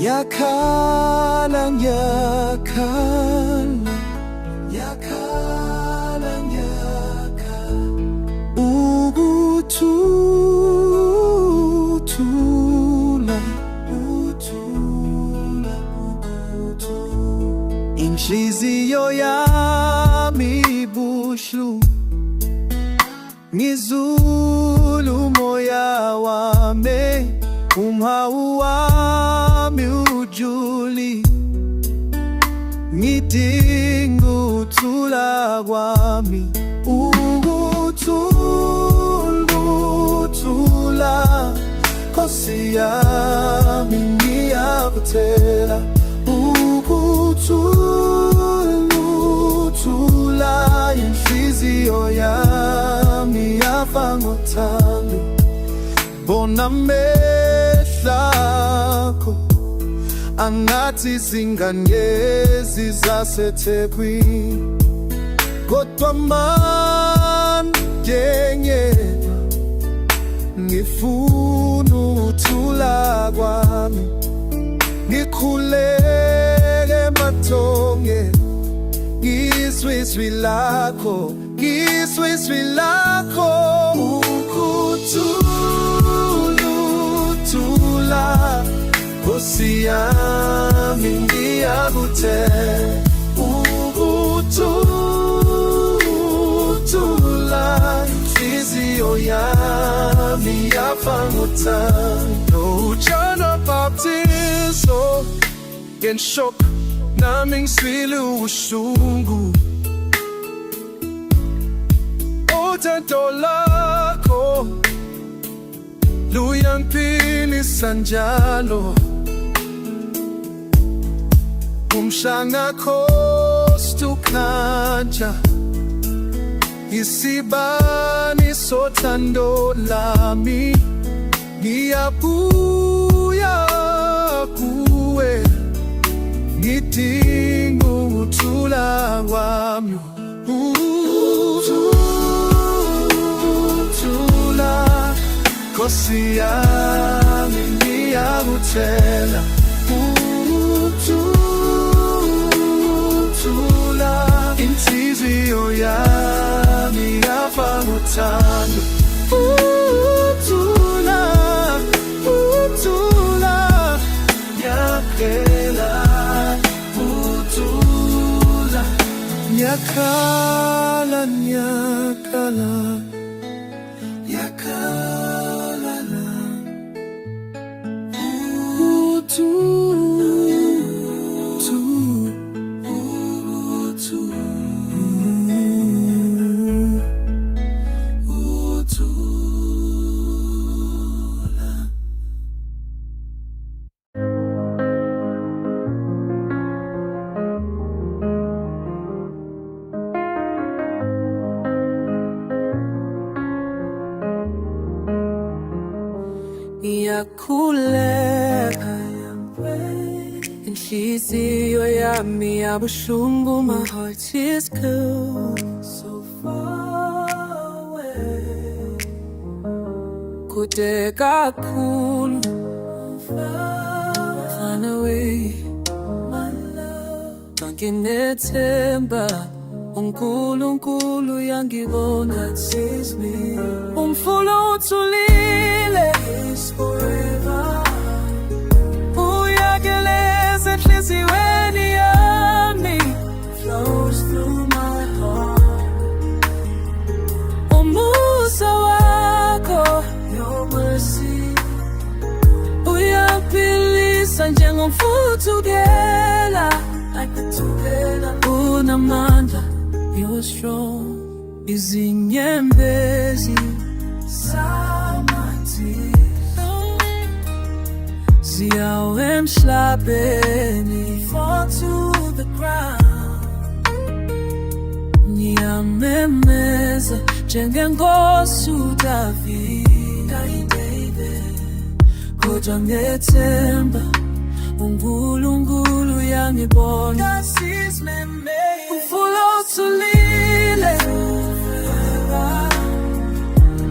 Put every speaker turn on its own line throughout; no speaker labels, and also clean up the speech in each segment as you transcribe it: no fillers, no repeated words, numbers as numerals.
Yakhala, yakhala, yakhala, yakhala, ukuthula, uthula, ukuthula. Inhliziyo yami ibuhlungu, ngizula umoya wami, umhawu wami ujuli, ngidinga ukuthula kwami, ukuthula, Nkosi yami ngiyakuthela, ukuthula, inhliziyo yami yafa ngothando. Bona mehlakho angathi zinganyezi zaseThekwini, kodwa manje ngifuna ukuthula kwami, ngikhuleke emathongeni, ngizwe izwi lakho, ngizwe izwi lakho, ukuthula, Nkosi yami ngiyakuthela, ukuthula, inhliziyo yami yafa ngothando. John the Baptist ngenshok nami ngiswile ubuhlungu, uthando lakho luyangiphilisa njalo. Umshangakho stukhanja, isibani sothando lami, ngiyabuya kuwe, ngidinga ukuthula kwami, ukuthula, Nkosi yami ngiyakuthela, ukuthula, inhliziyo yami yafa ngothando. Ukuthula, yaphela, ukuthula, yakhala, yakhala, yakhala,
Ngiyakhuleka, inhliziyo yami yabuhlungu, my heart is cold, so far away, kude kakhulu, far away, my love, nginethemba uNkulunkulu yangibona, sees me, umfula uthulile, is forever, uyageleza enhliziyweni yami, flows through my heart, umusa wakho, your mercy, uyaphilisa njengomfutho ugela, like the thukela, unamandla, you're strong, izinyembezi zamathi ziyawe emhlabeni, fall to the ground, ngiyamemeza njengenkosi uDavida, kodwa ngethemba uNkulunkulu yangibona, umfula uthulile,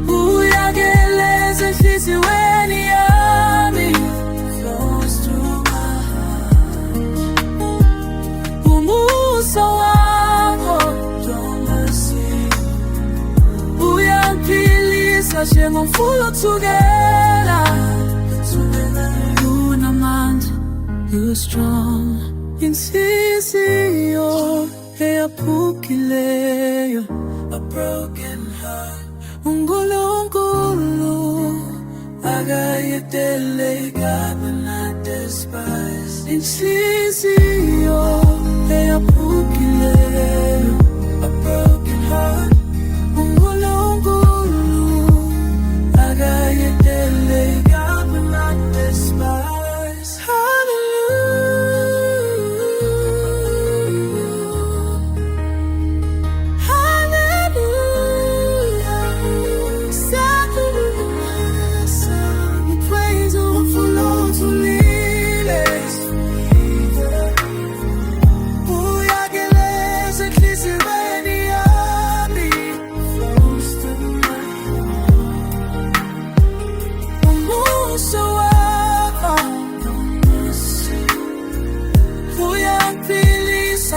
uyageleza enhliziyweni yami, flows through my njengomfula othukela. Unamandla, you're strong. Inhliziyo eyaphukileyo, a broken heart. uNkulunkulu akayedelela mina despise. Inhliziyo eyaphukileyo, a broken heart. uNkulunkulu akayedelela mina despise.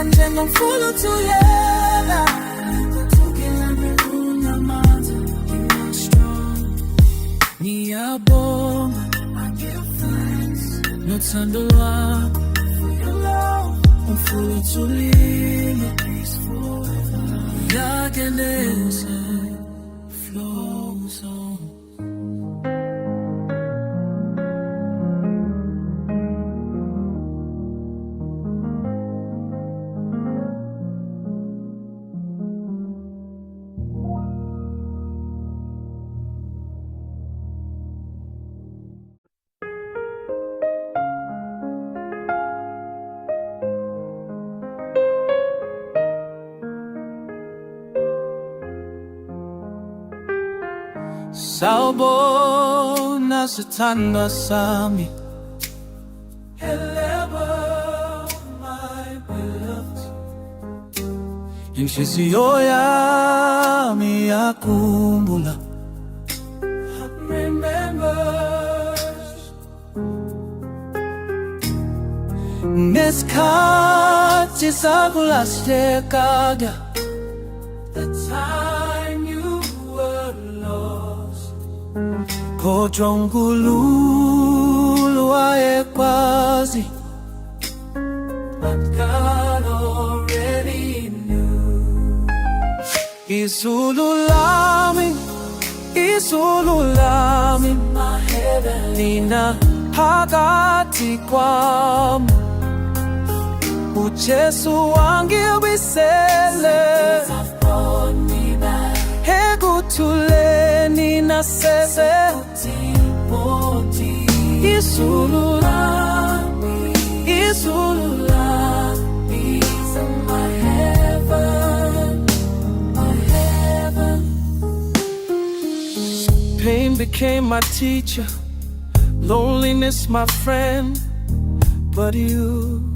Njengomfula othukela, ngiyabonga nothando lwakho, umfula othulile, yageleza flows on. Sawubona sithandwa sami, hello my beloved. Inhliziyo yami yakhumbula, remembers ngesikhathi sakulahleka, the time you were lost. Kodwa uNkulunkulu wayekwazi, but God already knew. Izulu lami, my heaven, lina phakathi kwami, uJesu wangibuyisele, ekuthuleni nasezintsimbi. Izulu lami, is my heaven, my heaven. Pain became my teacher, loneliness my friend, but you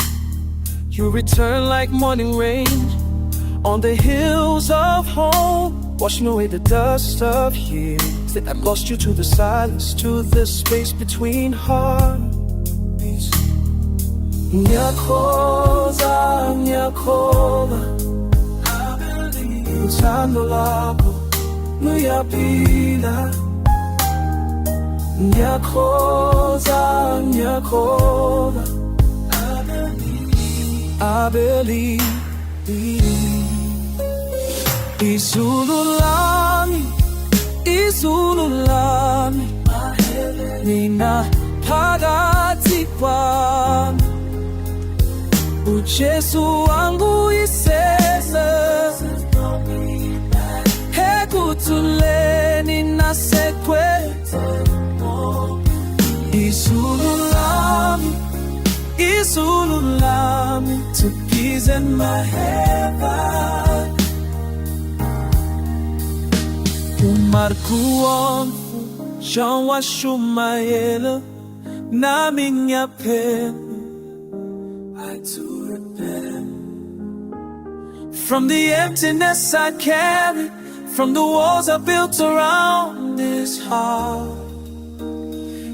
return like morning rain on the hills of home, washing away the dust of years that I've lost you to the silence, to the space between heartbeats. Ngiyakholwa, I believe uthando lwakho luyaphila. Ngiyakholwa, I believe. Izulu lami, lina phakathi kwami, uJesu wangibuyisele, ekuthuleni nasekwethembeni. Izulu lami, to peace in my heaven. Umarkuon Jean washumayela, nami ngiyaphela, I too repent from the emptiness I carry, from the walls I built around this heart.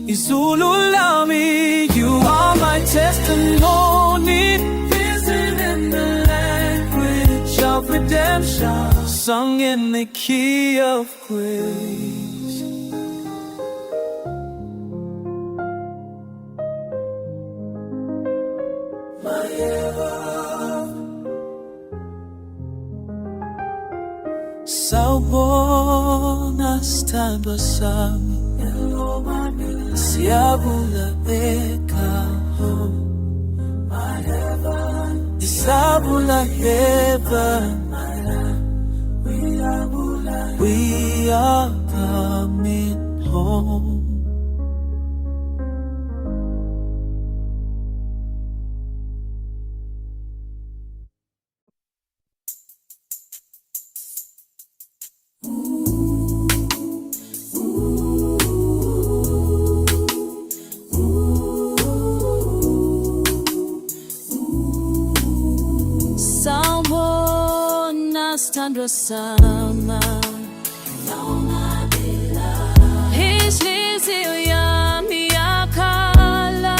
Izulu lami, you are my testimony, written in the language of redemption, sung in the key of grace. Sawubona sithandwa sami, siyabula ekhaya, siyabula heaven, we are coming home.
Sawubona sithandwa sami, inhliziyo yami yakhala,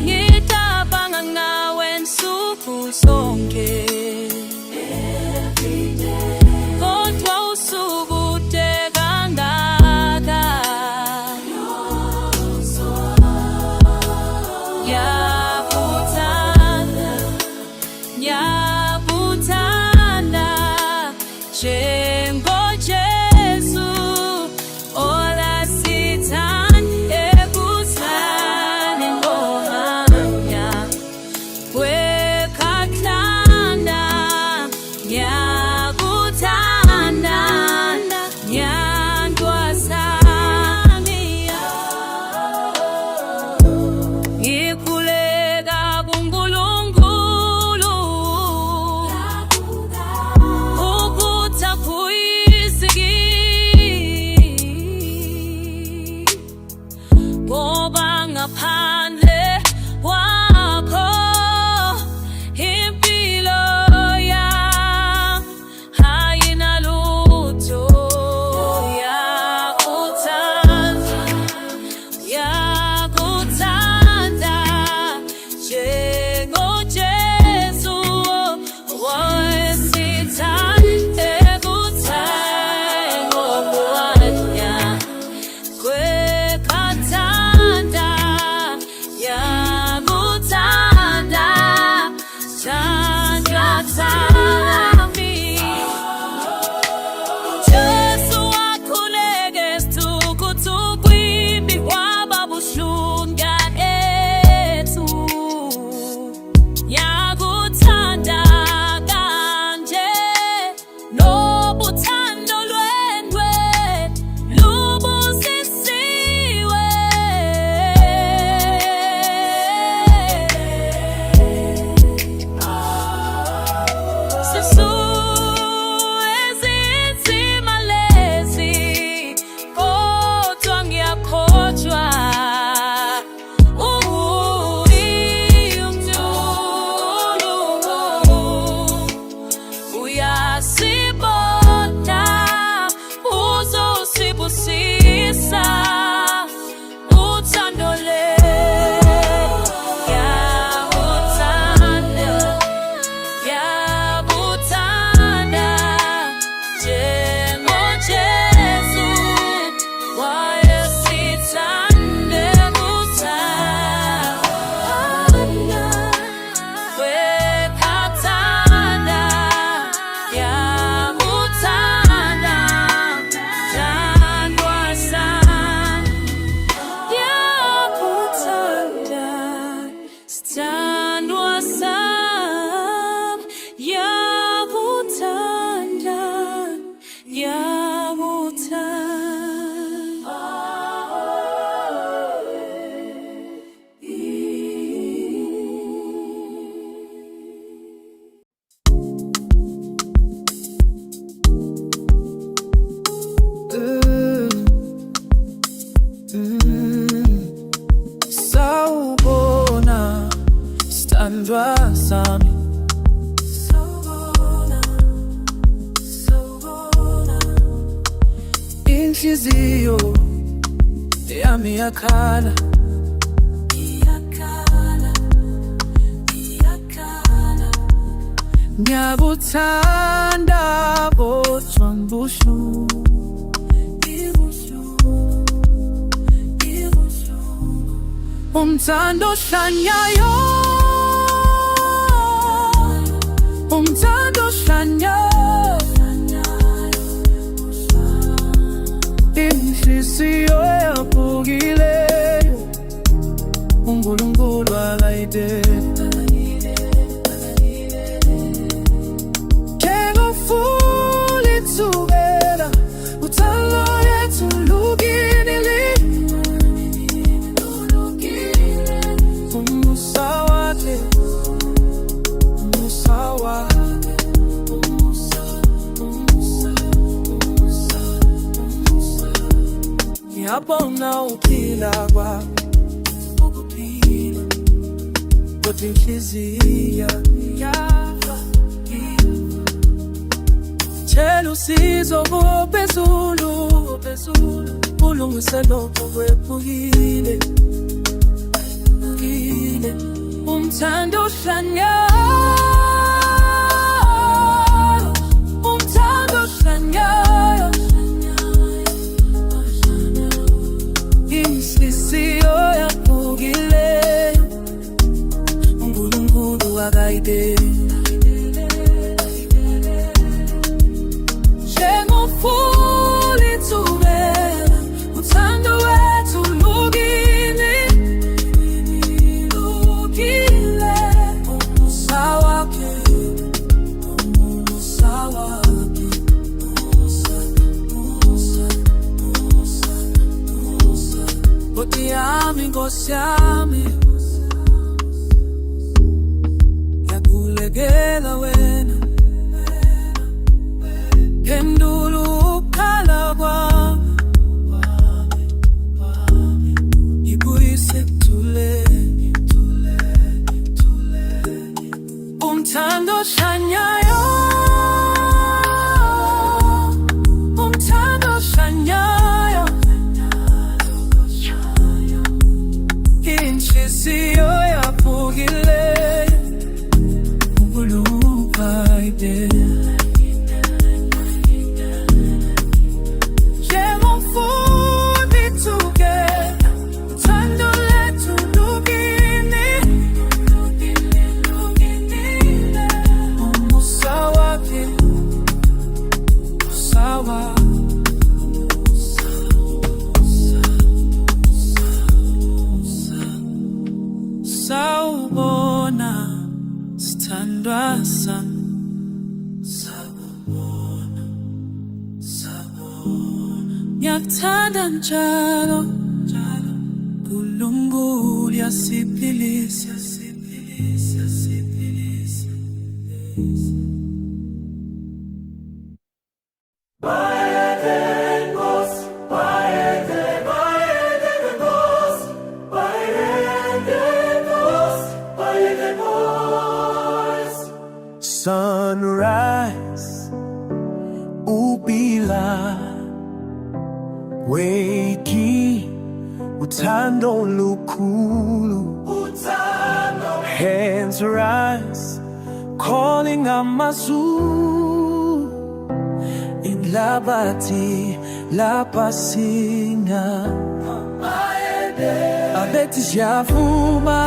ngicabanga ngawe nsuku zonke, kodwa usukude kangaka. Ngiyakuthanda njengoJesu, olasithanda ekuthani ngohanya kwekhaklanda. Ngiyakuthanda nyandwasami, ngikhuleka kuNkulunkulu ukuthi akuyisiki, ngoba ngaphandle kwakho impilo yami ayinalutho. Ngiyakuthanda njengoJesu, owesithanda ekutheni ngokuhanya kwekhathanda. Ngiyakuthanda thandwa sami, Jesu wakhuleka esithukuthukweni, kwaba buhlungu ethu. Ngiyakuthanda kanje, nobuthando lwendwe lubusisiwe. Ezinzima lezi, kodwa ngiyakhohlwa uyasibona, uzosibusisa uthando ngiyakuthanda njengoJesu, wayesithanda ekuthanda kwekhathanda. Ngiyakuthanda thandwa sami, ngiyakuthanda sithandwa sami, ngiyakuthanda,
Sawubona sithandwa sami, inhliziyo yami yakhala, ngiyakuthanda kodwa ngibuhlungu. Umthando ohlanyayo, umthando ohlanyayo. ngabona uphila kwami ukuphila kodwa inhliziyo yafa. Tshela usizo phezulu ulungise lokho kwephukile. Umthando ohlanyayo, umthando ohlanyayo, inhliziyo yaphukileyo, uNkulunkulu akayideli. Njengomfula ithubela, uthando wethu lukile, lukile. Umusa wakhe, umusa wakhe, umusa. Nkosi yami, Nkosi yami, ngiyakulegela wena. Phendula ukukhala kwami, ngibuyise ekuthuleni. Umthando ohlanyayo, umthando ohlanyayo, inhliziyo yaphukileyo, uNkulunkulu akayideli. Sawubona sithandwa sami, sawubona, ngiyakuthanda njalo, uNkulunkulu uyasiphilisa.
Sunrise, upila, weki, uthando lukhulu. Hands rise, calling amazulu. Inhlabathi lapha sina, abethi siyavuma.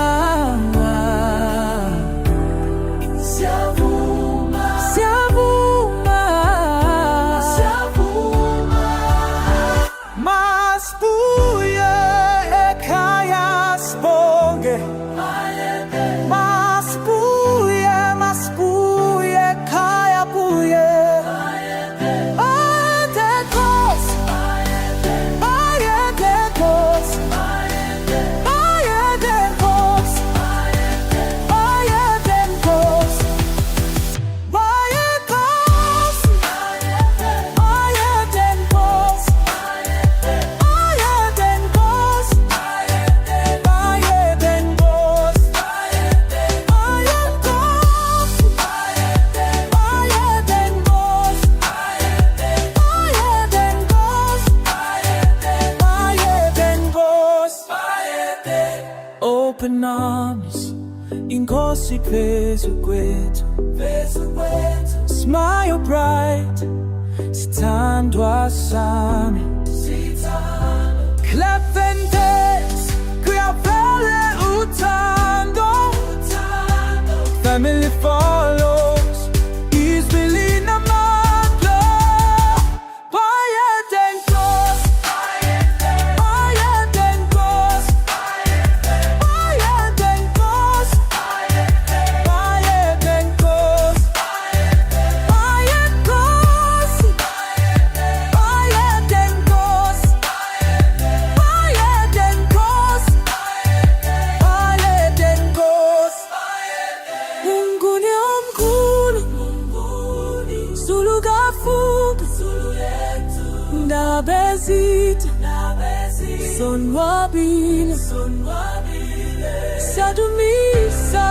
Open arms, Inkosi phezu kwethu. Smile bright, sithandwa sami. Clap and dance, kuyavela uthando. Family follows, izibili namandla. Bayede Nkosi, bayede Nkosi, bayede Nkosi, bayede Nkosi, bayede Nkosi, bayede Nkosi, bayede Nkosi, bayede Nkosi. Unguni omkhulu, Zulu kafuka, ndaba ezide,
sonwabile, siyadumisa,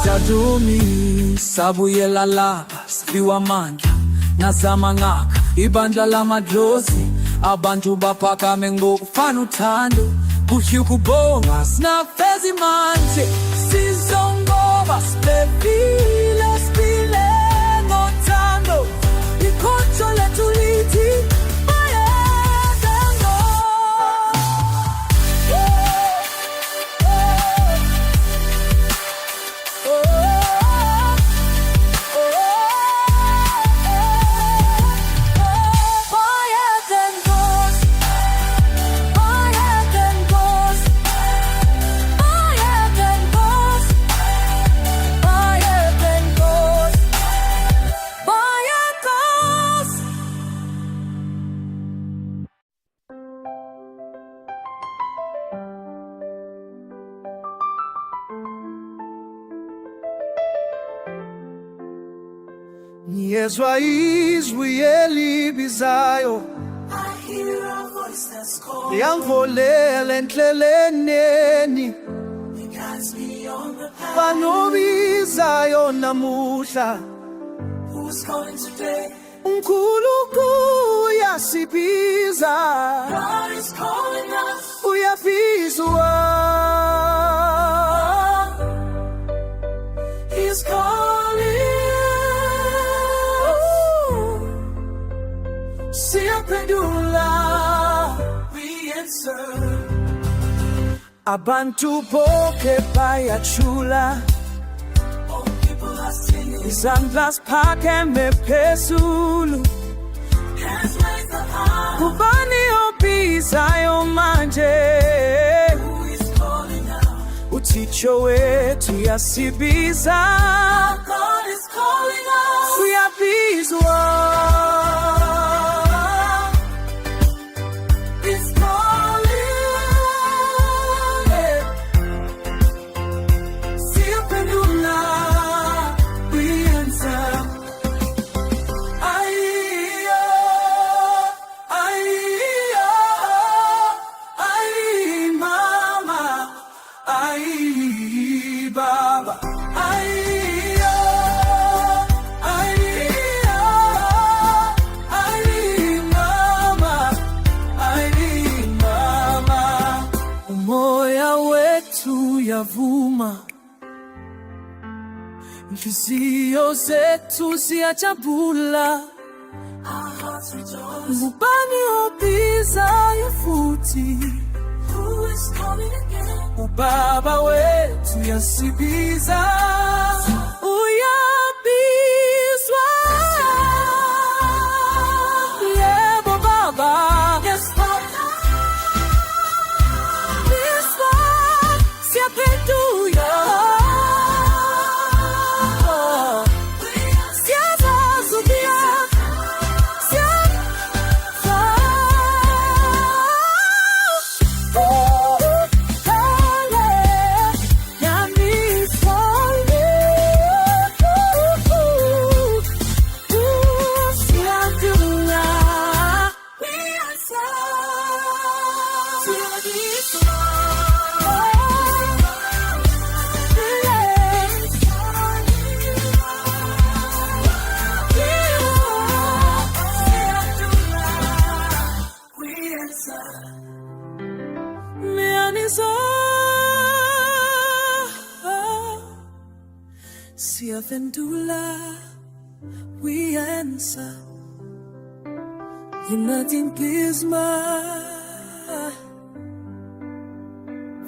siyadumisa, buyela lapha sifiwa amandla nasamangaka ibandla lamadlozi abantu baphakame ngokufana uthando kuhle ukubonga sinafeza imanje sizongoba siphephile sibile ngothando ikhonto lethu lithi
Ngiyezwa izwi elibizayo,
I hear a voice that's calling,
liyangiholela endleleni,
it guides me on the path.
banobizayo namuhla,
Who's calling today?
uNkulunkulu uyasibiza,
God is calling us.
uyabizwa,
He's calling.
siyaphendula,
We answer.
abantu bonke bayathula,
All people are singing.
izandla ziphakeme phezulu.
Hands raised up high.
Kubani obizayo manje,
Who is calling out?
uThixo wethu uyasibiza,
God is calling us.
uyabizwa,
He's calling.
siyaphendula, we answer. Aiyo, aiyo, ai mama, ai baba, aiyo, aiyo, ai mama, ai mama. Umoya wethu yavuma, inhliziyo zethu ziyajabula.
Our hearts rejoice.
Ubani obizayo futhi,
Who is calling again?
ubaba wethu uyasibiza, uyabizwa. Yebo baba,
Yes, Lord.
bizwa, siyaphendula. Siyazazi ubia, Siyaphendula, we answer. Yinatimpisma,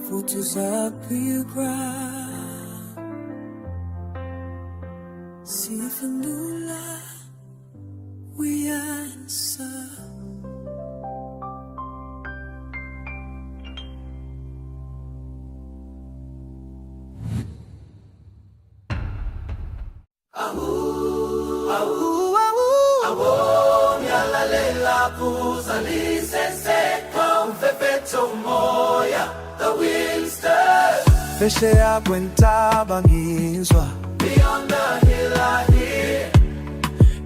futhi uzaphiwa. Siyaphendula, we answer.
Phesheya kwentaba ngizwa,
Beyond the hill I hear,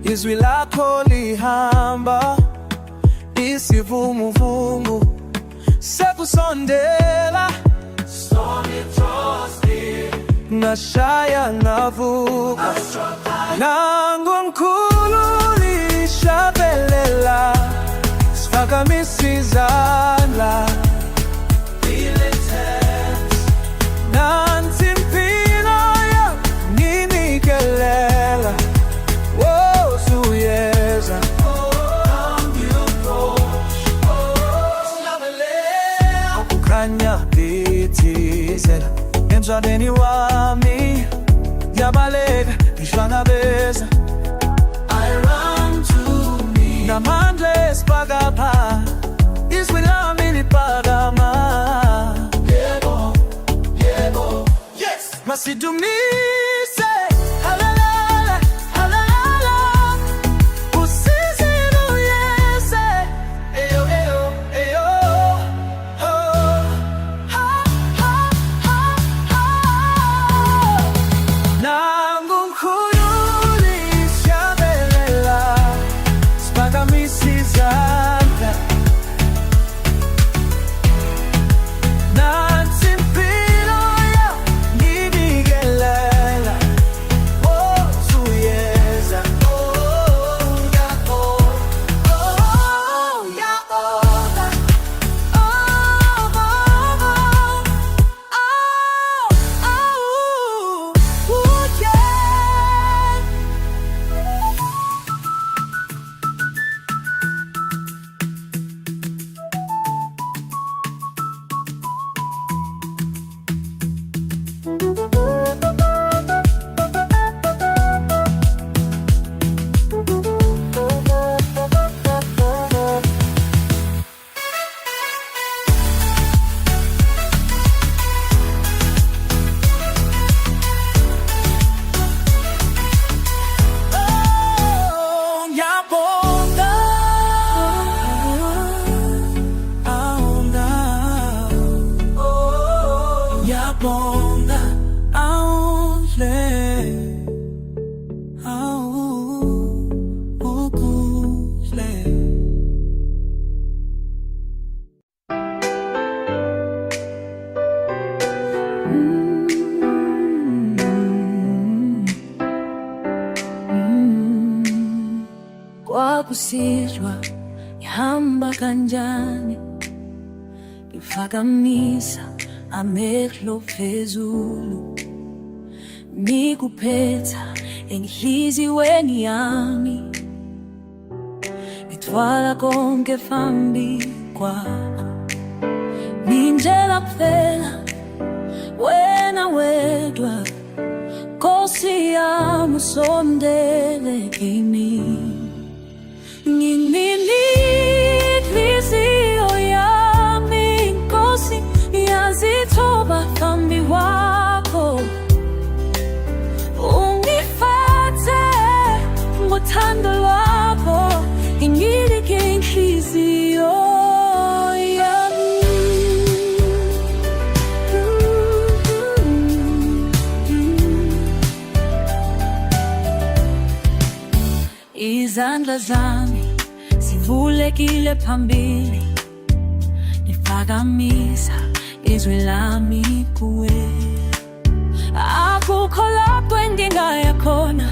izwi lakho lihamba isivumuvumu sekusondela,
Stormy toasted,
ngashaya ngavuka, nangu mkhulu lishabelela, siphakamise izandla,
feeling tense,
nansi impilo yanginikelela, oh suyeza,
come you approach, Slavelela,
kukhanya bithizela emshadweni wami, yabaleka ngihlangabeza,
I run to me,
namandla esipakapha, izwi lami liphakama,
yebo, yebo, yes,
masidumise, halalala, halalala, usizini uyese, eyo, eyo, eyo, oh, ha, ha, ha, ha. Nangu mkhulu lishabelela, siphakamise izandla, nansi impilo yanginikelela, oh suyeza, oh ngiyabonga, oh ngiyabonga, oh, yeah. Oh, ngiyabonga, oh, ngiyabonga, awudle, ukudle.
Kwakusitshwa ngihamba kanjani, ngiphakamisa amehlo phezulu, nikuphetha enhliziyweni yami, ngithwala konke phambi kwakho, ngindlela kuphela wena wedwa, Nkosi yami usondele kimi, nginini inhliziyo yami Nkosi yazithoba phambi kwakho, ungifathe ngothando lwakho, ngiyinike inhliziyo yami. Izandla zami zivulekile phambili, ngiphakamisa izwi lami kuwe. Akukho lapho engingaya khona,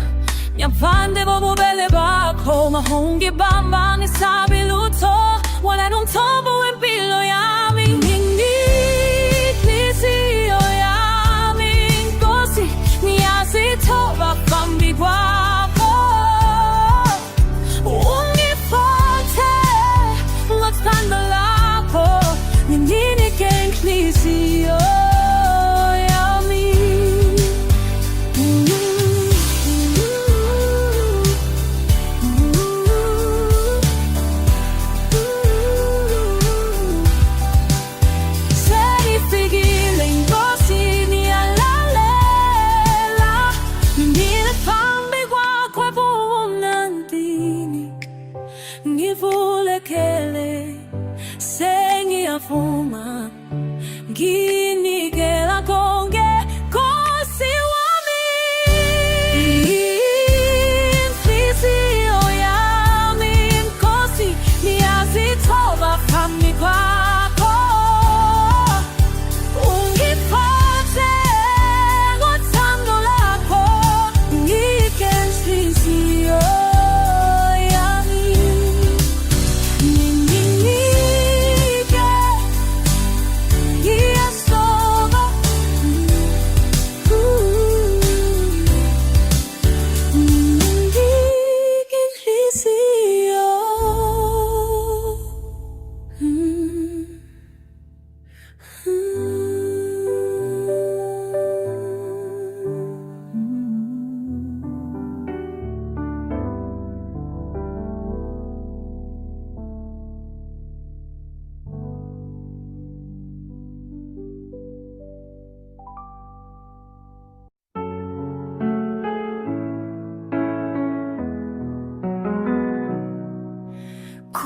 ngaphandle kobubele bakho, mahungibamba ngisabi lutho, wena nomthombo wempilo yami. Inhliziyo yami Nkosi ngiyazithoba phambi kwakho, ungifathe ngothando lwakho, nginike inhliziyo yami.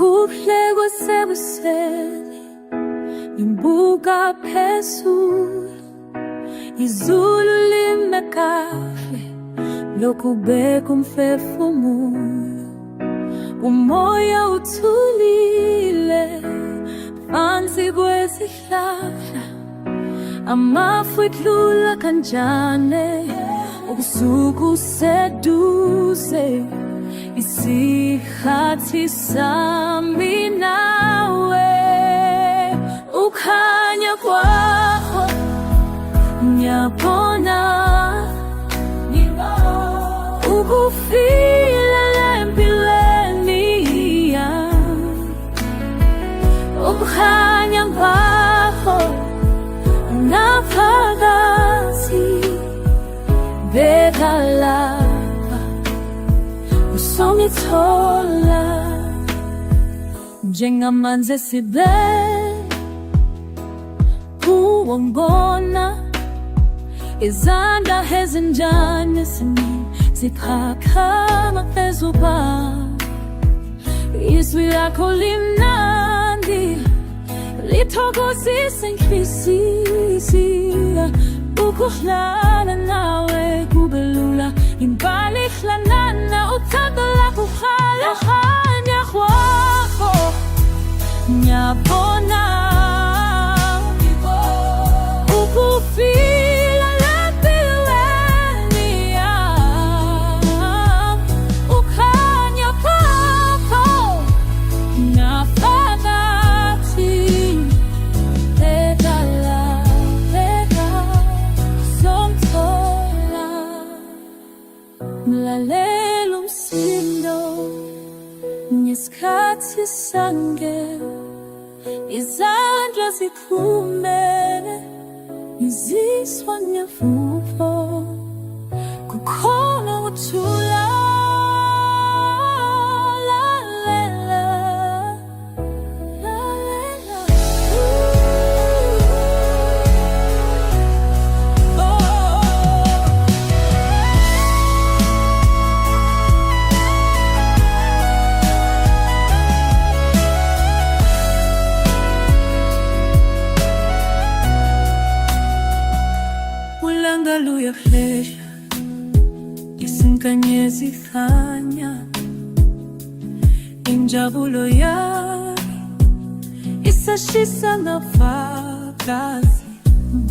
kuhle kwasebusweni ngimbuka phezulu, izulu lime kahle lokubeka umphefumulo, umoya uthulile phansi kwesihlahla, amafu edlula kanjane, ubusuku seduze, isikhathi sami nawe, ukhanya kwakho ngiyabona, ukufila empilweni yami, ukukhanya kwakho ngaphakathi, beka lapha usongithola, njengamanzi esibeni kuwo ngibona, izandla ezinjani eziningi ziphakama phezu kwami, izwi lakho limnandi lithokozisa inhliziyo, ukuhlala nawe kube lula, imbali ihlanana, uthando lakho khanya kwakho ngiyabona, ukufila empilweni yami, ukhanya kwakho ngaphakathi, beka lapha uzongithola, mlalela umsindo ngesikhathi sangena, izandla ziphumele, ngiziswa ngevuvo, kukhona ukuthula, lalela, lalela, ulanga luyahlehla, isinkanyezi khanya, injabulo yami isashisa ngafakazi,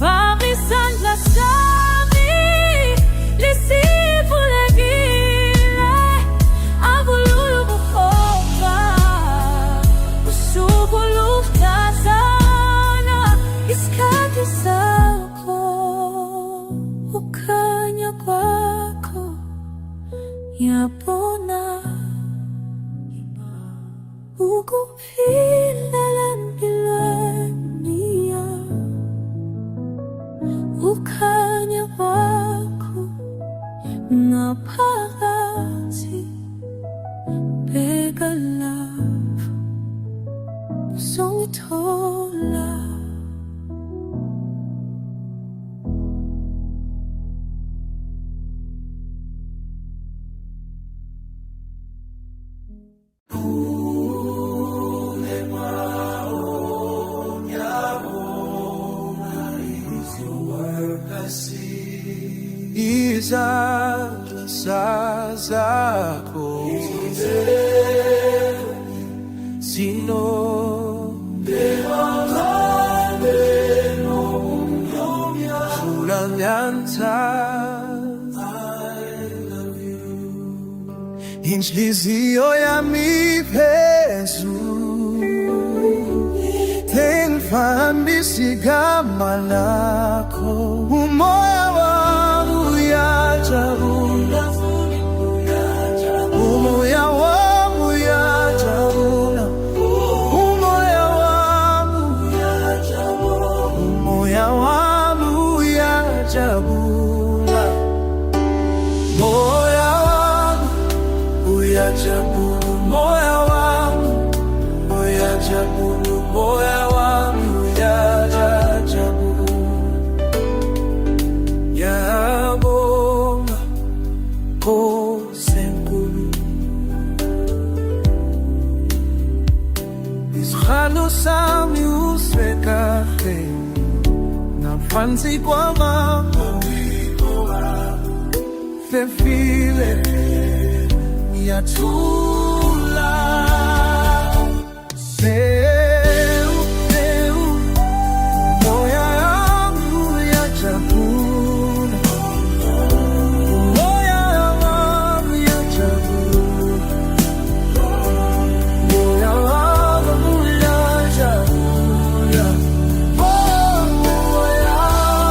bamba isandla sami lisivulekile, akulula ukuhoba, usuku luhlazana, isikhathi sakho, ukhanya kwakho ngiyabona, ukuphila empilweni yami, ukhanya kwakho ngaphakathi, beka lapha uzongithola.
Izandla zakho zinomnyanta, inhliziyo yami phezulu, ngifambisa igama lakho, umoya wami uyajabula, umoya wami uyajabula, umoya wami uyajabula, umoya wami uyajabula, moya wami uyajabula, moya wami uyajabula, moya wami uyajabula, yabonga Nkosi enkulu, pansi kwa mambo fefile yatula seu moya yangu yachakula moya yangu yachakula moya wangu yachakula moya yangu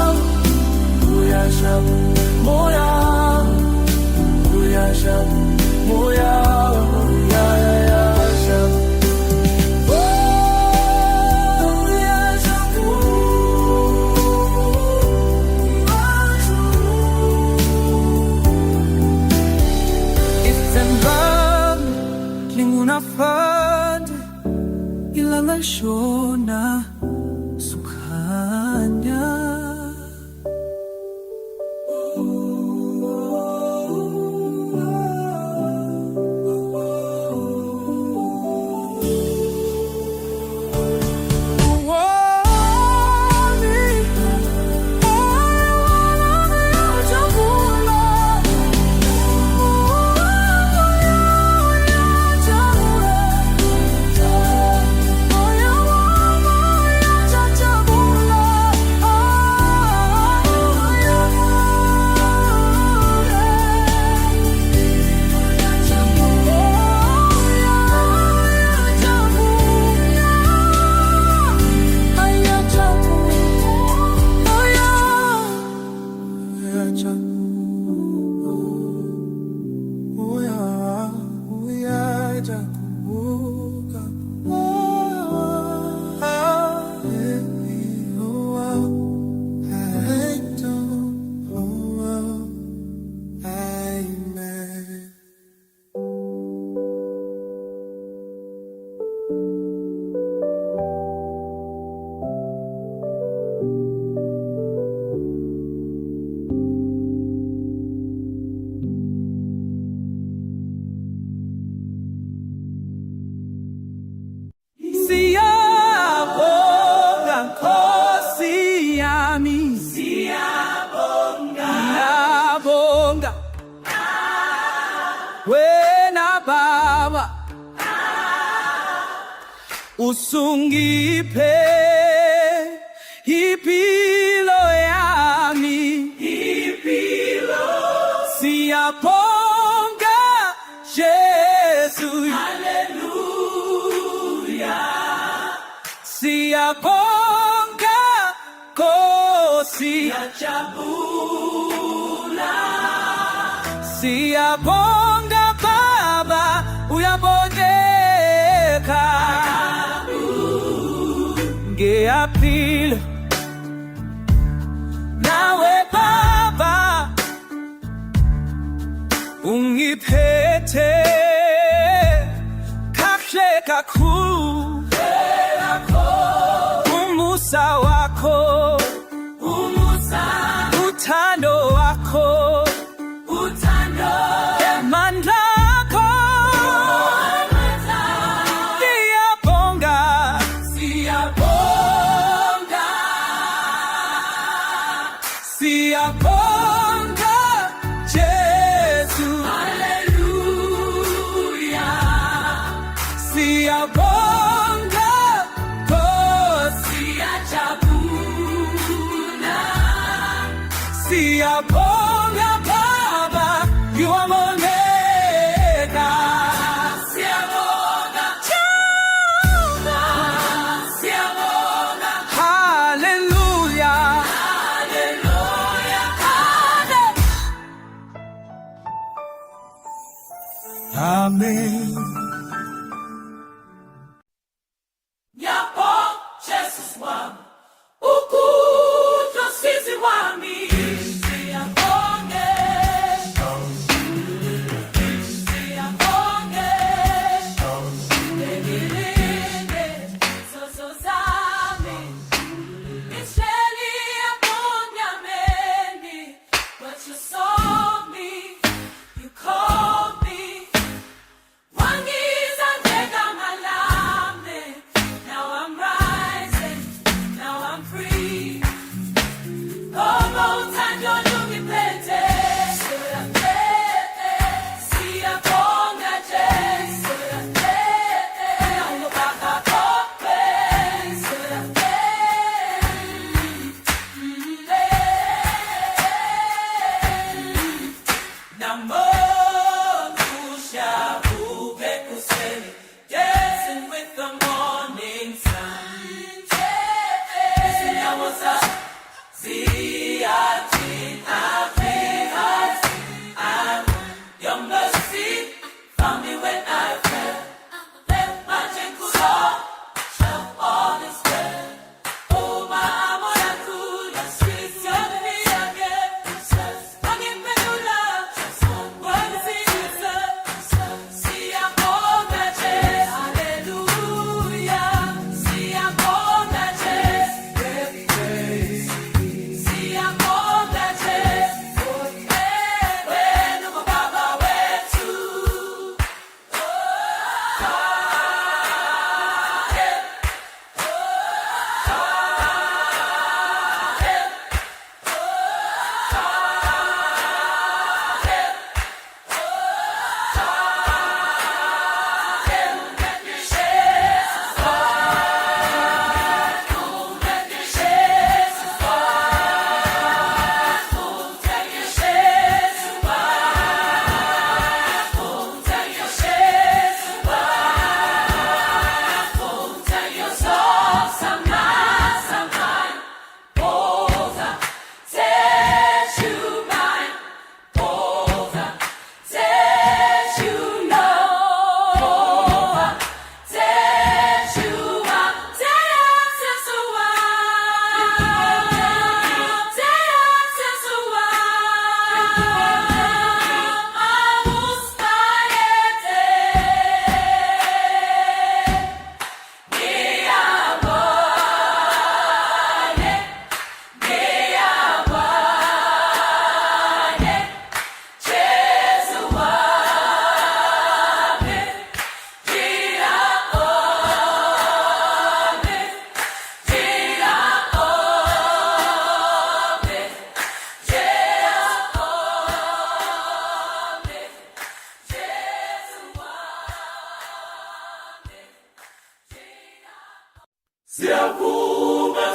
yachakula Shona sukanya wena baba usungipe ipilo yami siyabonga Yesu haleluya siyabonga Nkosi yajabula siyabonga Baba uyabongeka ngiyaphila nawe Baba ungiphethe kahle kakhulu umusa wakho uthando wakho emandla akho siyabonga Jesu haleluya siyabonga Nkosi yajabula siyabonga Baba uyabongeka siyabonga siyabonga haleluya Amen.
Yapo Jesus wami ukudla usizi wami siyabonge ngilinde zozo zami ngihleli ebonyameni but you saw me you called me Wangi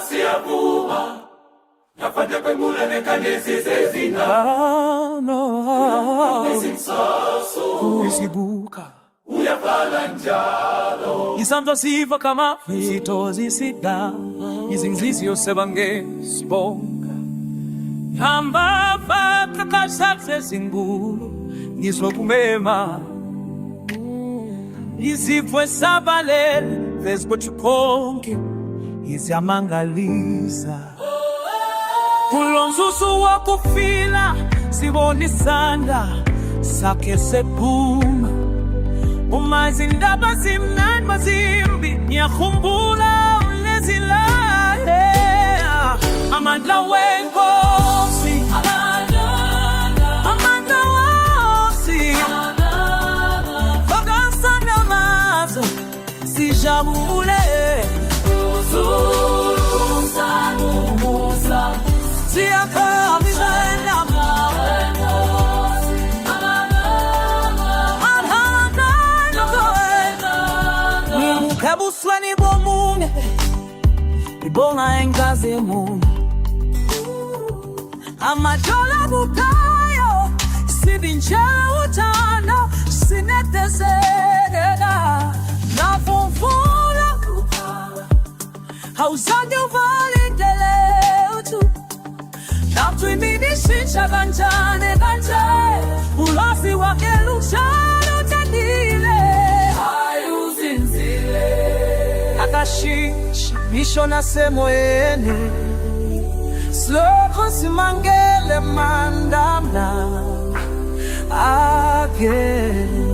siyavuma ngaphandle kwemula nekhanesi zezina
Isimsaso isibuka
uyavala njalo
Isandla siva kama vito zisida Izinzizio sebange sibonga Hamba vata kasatse zingulu Nizwa kumema Izipwe sabalele Vezbo chukonke Iziamangaliza Kulonzusu wakufila Siboni sanda Sake sepuma Umazindaba zimnan mazimbi Niyakhumbula ulezilale Amandla wenkosi Amandla wosi Fakasana mazo Sijabule Siyaka mizena Kabuswa ni bomunge Ibonga engaze munge Amajola bukayo Sibinjela utano Sinetezegela Nafumfula Hauzange uvalindele utu Naptuimini shincha kanjane kanjane Ulafi wake luchano tandile Akashishi misho na semoene Sloko simangele mandamna Again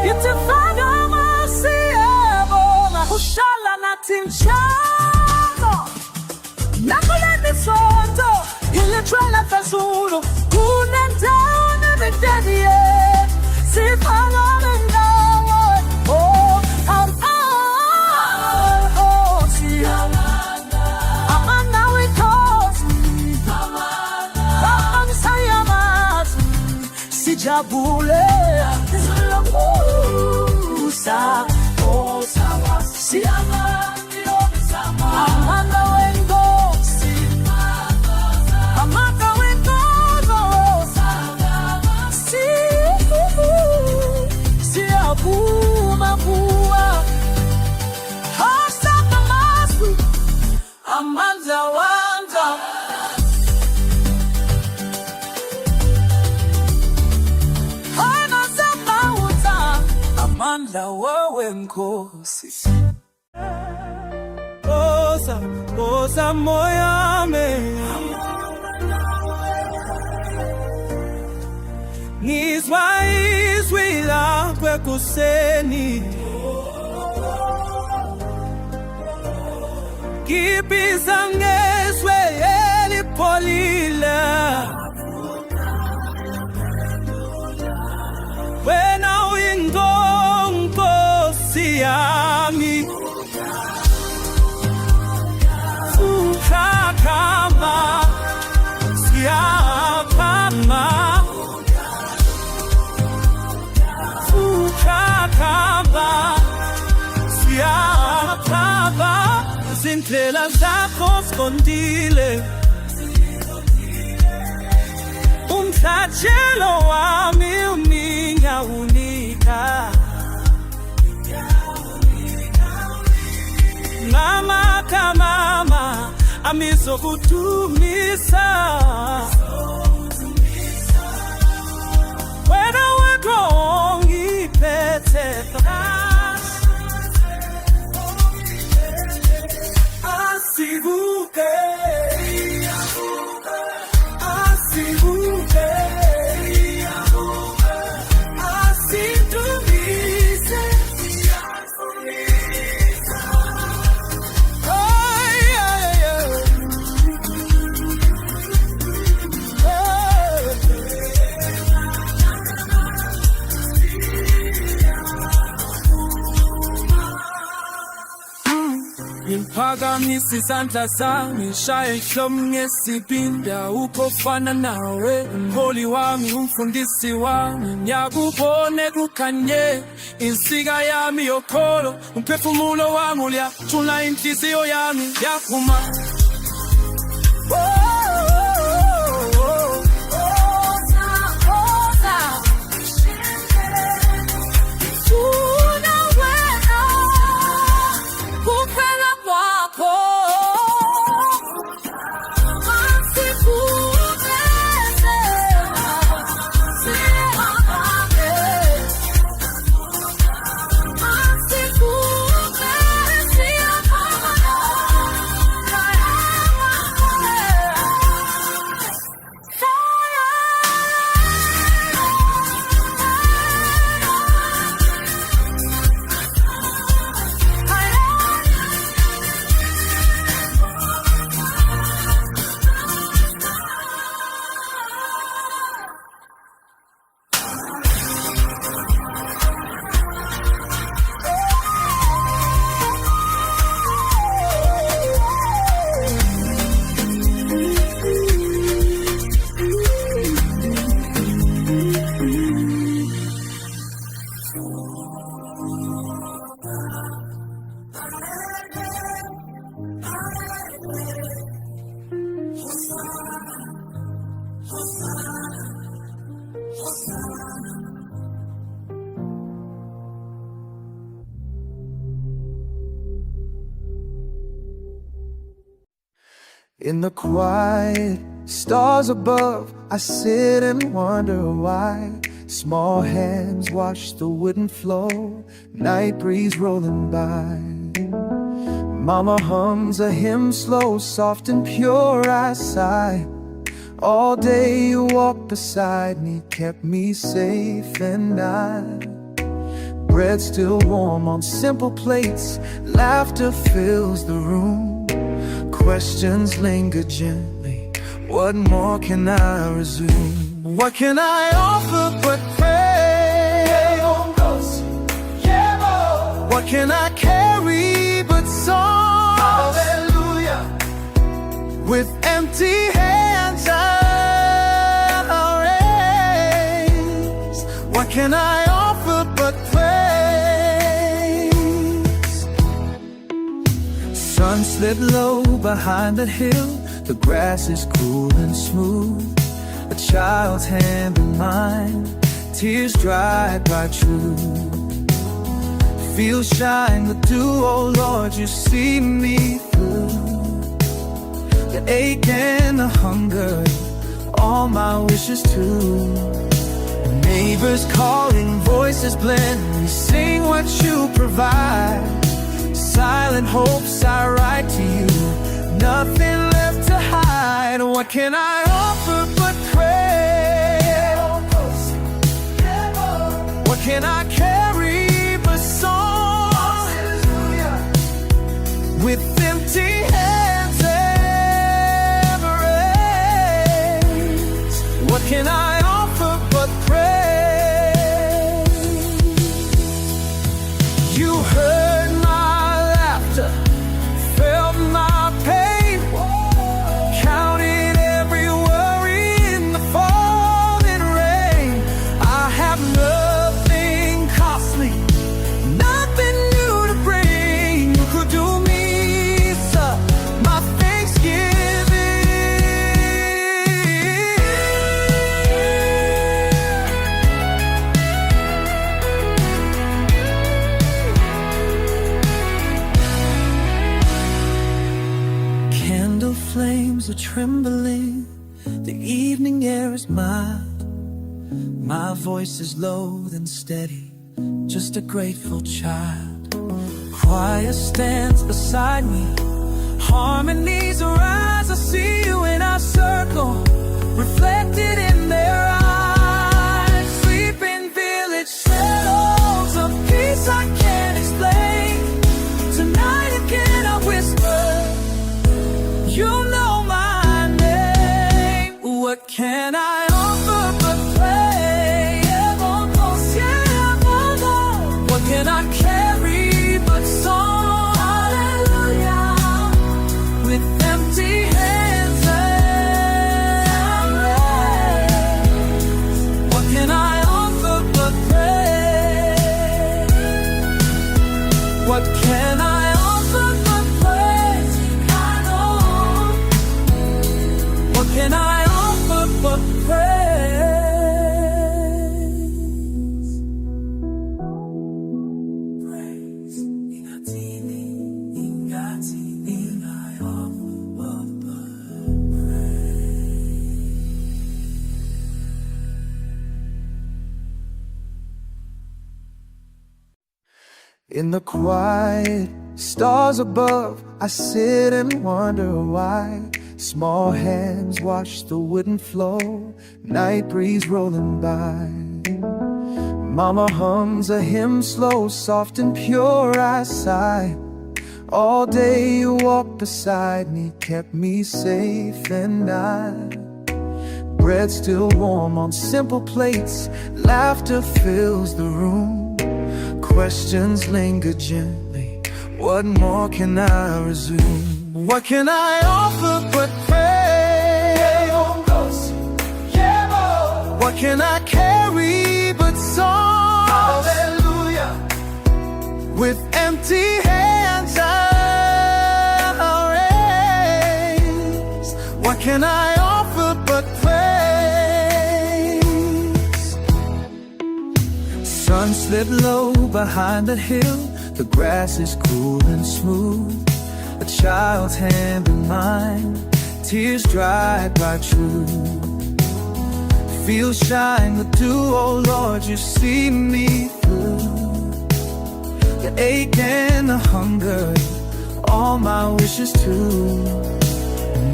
Itifanga masiebo Na kushala na timchano Nakuleni soto Ile trela fazuro Kunenda Medenie Sifanga mendawa Oh, oh, si Amanda wikosi Amanda sayamasi Sijabule Usa Oh, sawa Si Amanda wengosi Amanda wengosi Siyabuma kuwa Hasa kamasu Amanda wanda Hana zama uta Amanda wawe mkosi Osa moyame Nizwa izwi lakwe kuseni Kibiza ngezwe elipolile Wena uyingonkosi yami Ukakama Siyakama Ukakama Siyakama Zindlela zakho skondile Umhlatshelo wami uminya unika Mama kamama amizokutumisa Wena wako ngiphethe Asibuke Asibuke Asitumise In Phakamisa izandla zami, shaya ihlomu ngesibindi. Awukho ofana nawe, umholi wami, umfundisi wami. Ngiyakubona ekukhanye, insika yami yokholo. Umphefumulo wami uyacula, inhliziyo yami yaphuma.
In the quiet, stars above, I sit and wonder why. Small hands wash the wooden floor, night breeze rolling by. Mama hums a hymn slow, soft and pure, I sigh. All day you walked beside me, kept me safe and bread still warm on simple plates, laughter fills the room. Questions linger gently, what more can I resume? What can I offer but pray? What can I carry but songs? Hallelujah. With empty hands I raise. What can I offer but praise? Sun slipped low behind the hill, the grass is cool and smooth. A child's hand in mine, tears dried by truth. Feel shine the dew, oh Lord, you see me through. The ache and the hunger, all my wishes too. Neighbors calling, voices blend, we sing what you provide. Silent hopes I write to you, nothing left to hide. What can I offer but pray? What can I carry but songs? With empty hands and raise. What can I offer but praise? You heard my laughter, felt my pain, counted every worry in the falling rain. I have nothing costly, nothing new to bring. You could do me, sir, my Thanksgiving. Candle flames are trembling, the evening air is mild. My voice is low and steady, just a grateful child. Choir stands beside me, harmonies arise. I see you in our circle, reflected in their eyes. Sleeping village settles, a peace I can't explain. Tonight again I whisper, you know my name. What can I offer but pray? What can I carry but song? Hallelujah. In the quiet, stars above, I sit and wonder why. Small hands wash the wooden floor, night breeze rolling by. Mama hums a hymn slow, soft and pure, I sigh. All day you walked beside me, kept me safe and I. Bread still warm on simple plates, laughter fills the room. Questions linger gently, what more can I resume? What can I offer but pray? What can I carry but songs? Hallelujah. With empty hands I'll raise. What can I offer but praise? Sun slipped low behind the hill, the grass is cool and smooth. A child's hand in mine, tears dried by truth. Feel shine the dew, oh Lord, you see me through. The ache and the hunger, all my wishes too.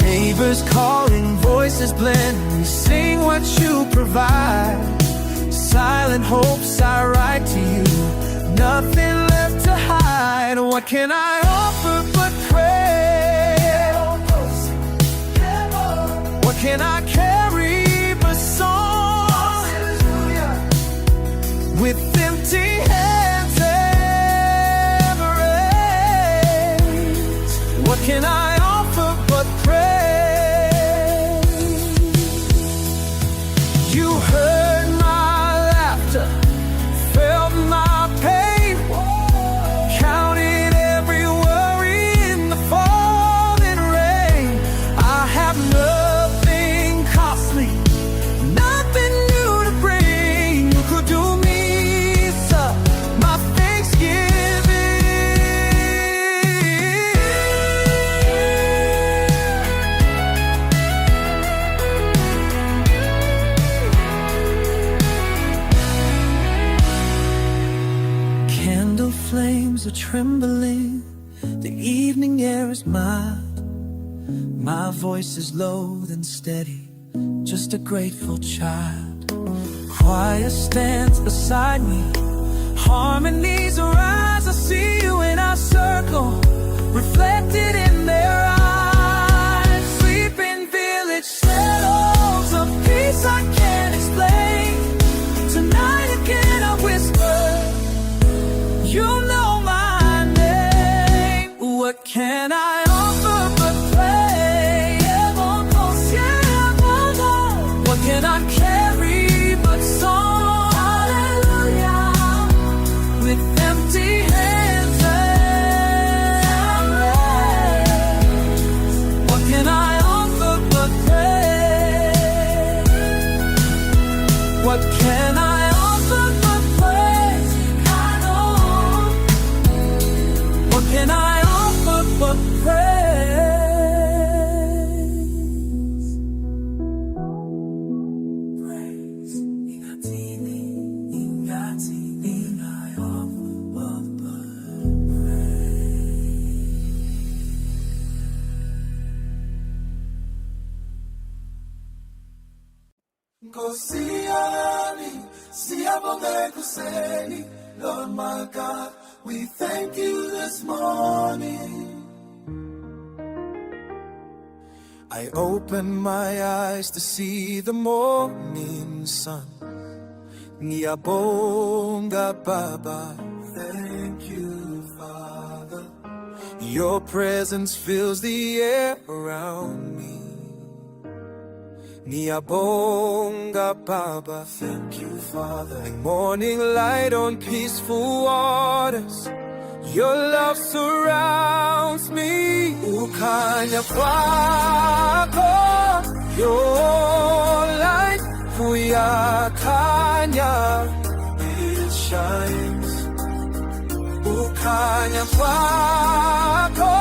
Neighbors calling, voices blend, we sing what you provide. Silent hopes I write to you, nothing left to hide. What can I offer but pray? What can I carry but songs? With empty hands and raise. What can I offer but praise? You heard my laughter, felt my pain, counted every worry in the falling rain. I have nothing costly, nothing new to bring. You could do me, sir, my Thanksgiving. Candle flames are trembling, the evening air is mild. My voice is low and steady, just a grateful child. Choir stands beside me, harmonies arise. I see you in our circle, reflected in their eyes. Sleeping village settles, a peace I can't explain. Tonight again I whisper, you know my name. What can I offer but pray? What can I carry but song? Hallelujah. With empty hands and raise. What can I offer but pray? What can I offer but praise? I know. What can I offer but praise? Praise. Ingatini, I offer but
Kosiani, Siabonge Kuseni, Lord my God, we thank you this morning.
I open my eyes to see the morning sun. Ngiyabonga Baba,
Thank you, Father.
your presence fills the air around me. Ngiyabonga Baba,
Thank you, Father.
like morning light on peaceful waters. Your love surrounds me. Ukhanya kwakho, your light kuyakhanya,
It shines.
ukhanya kwakho,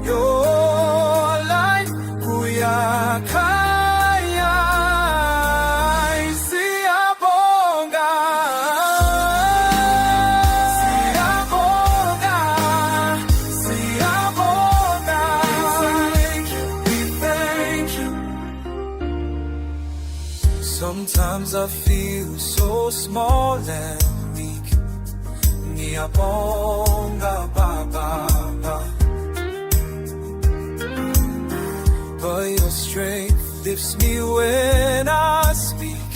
your light kuyakhanya. Siyabonga, siyabonga.
Sometimes I feel so small and weak. Ngiyabonga Baba, but your strength lifts me when I speak.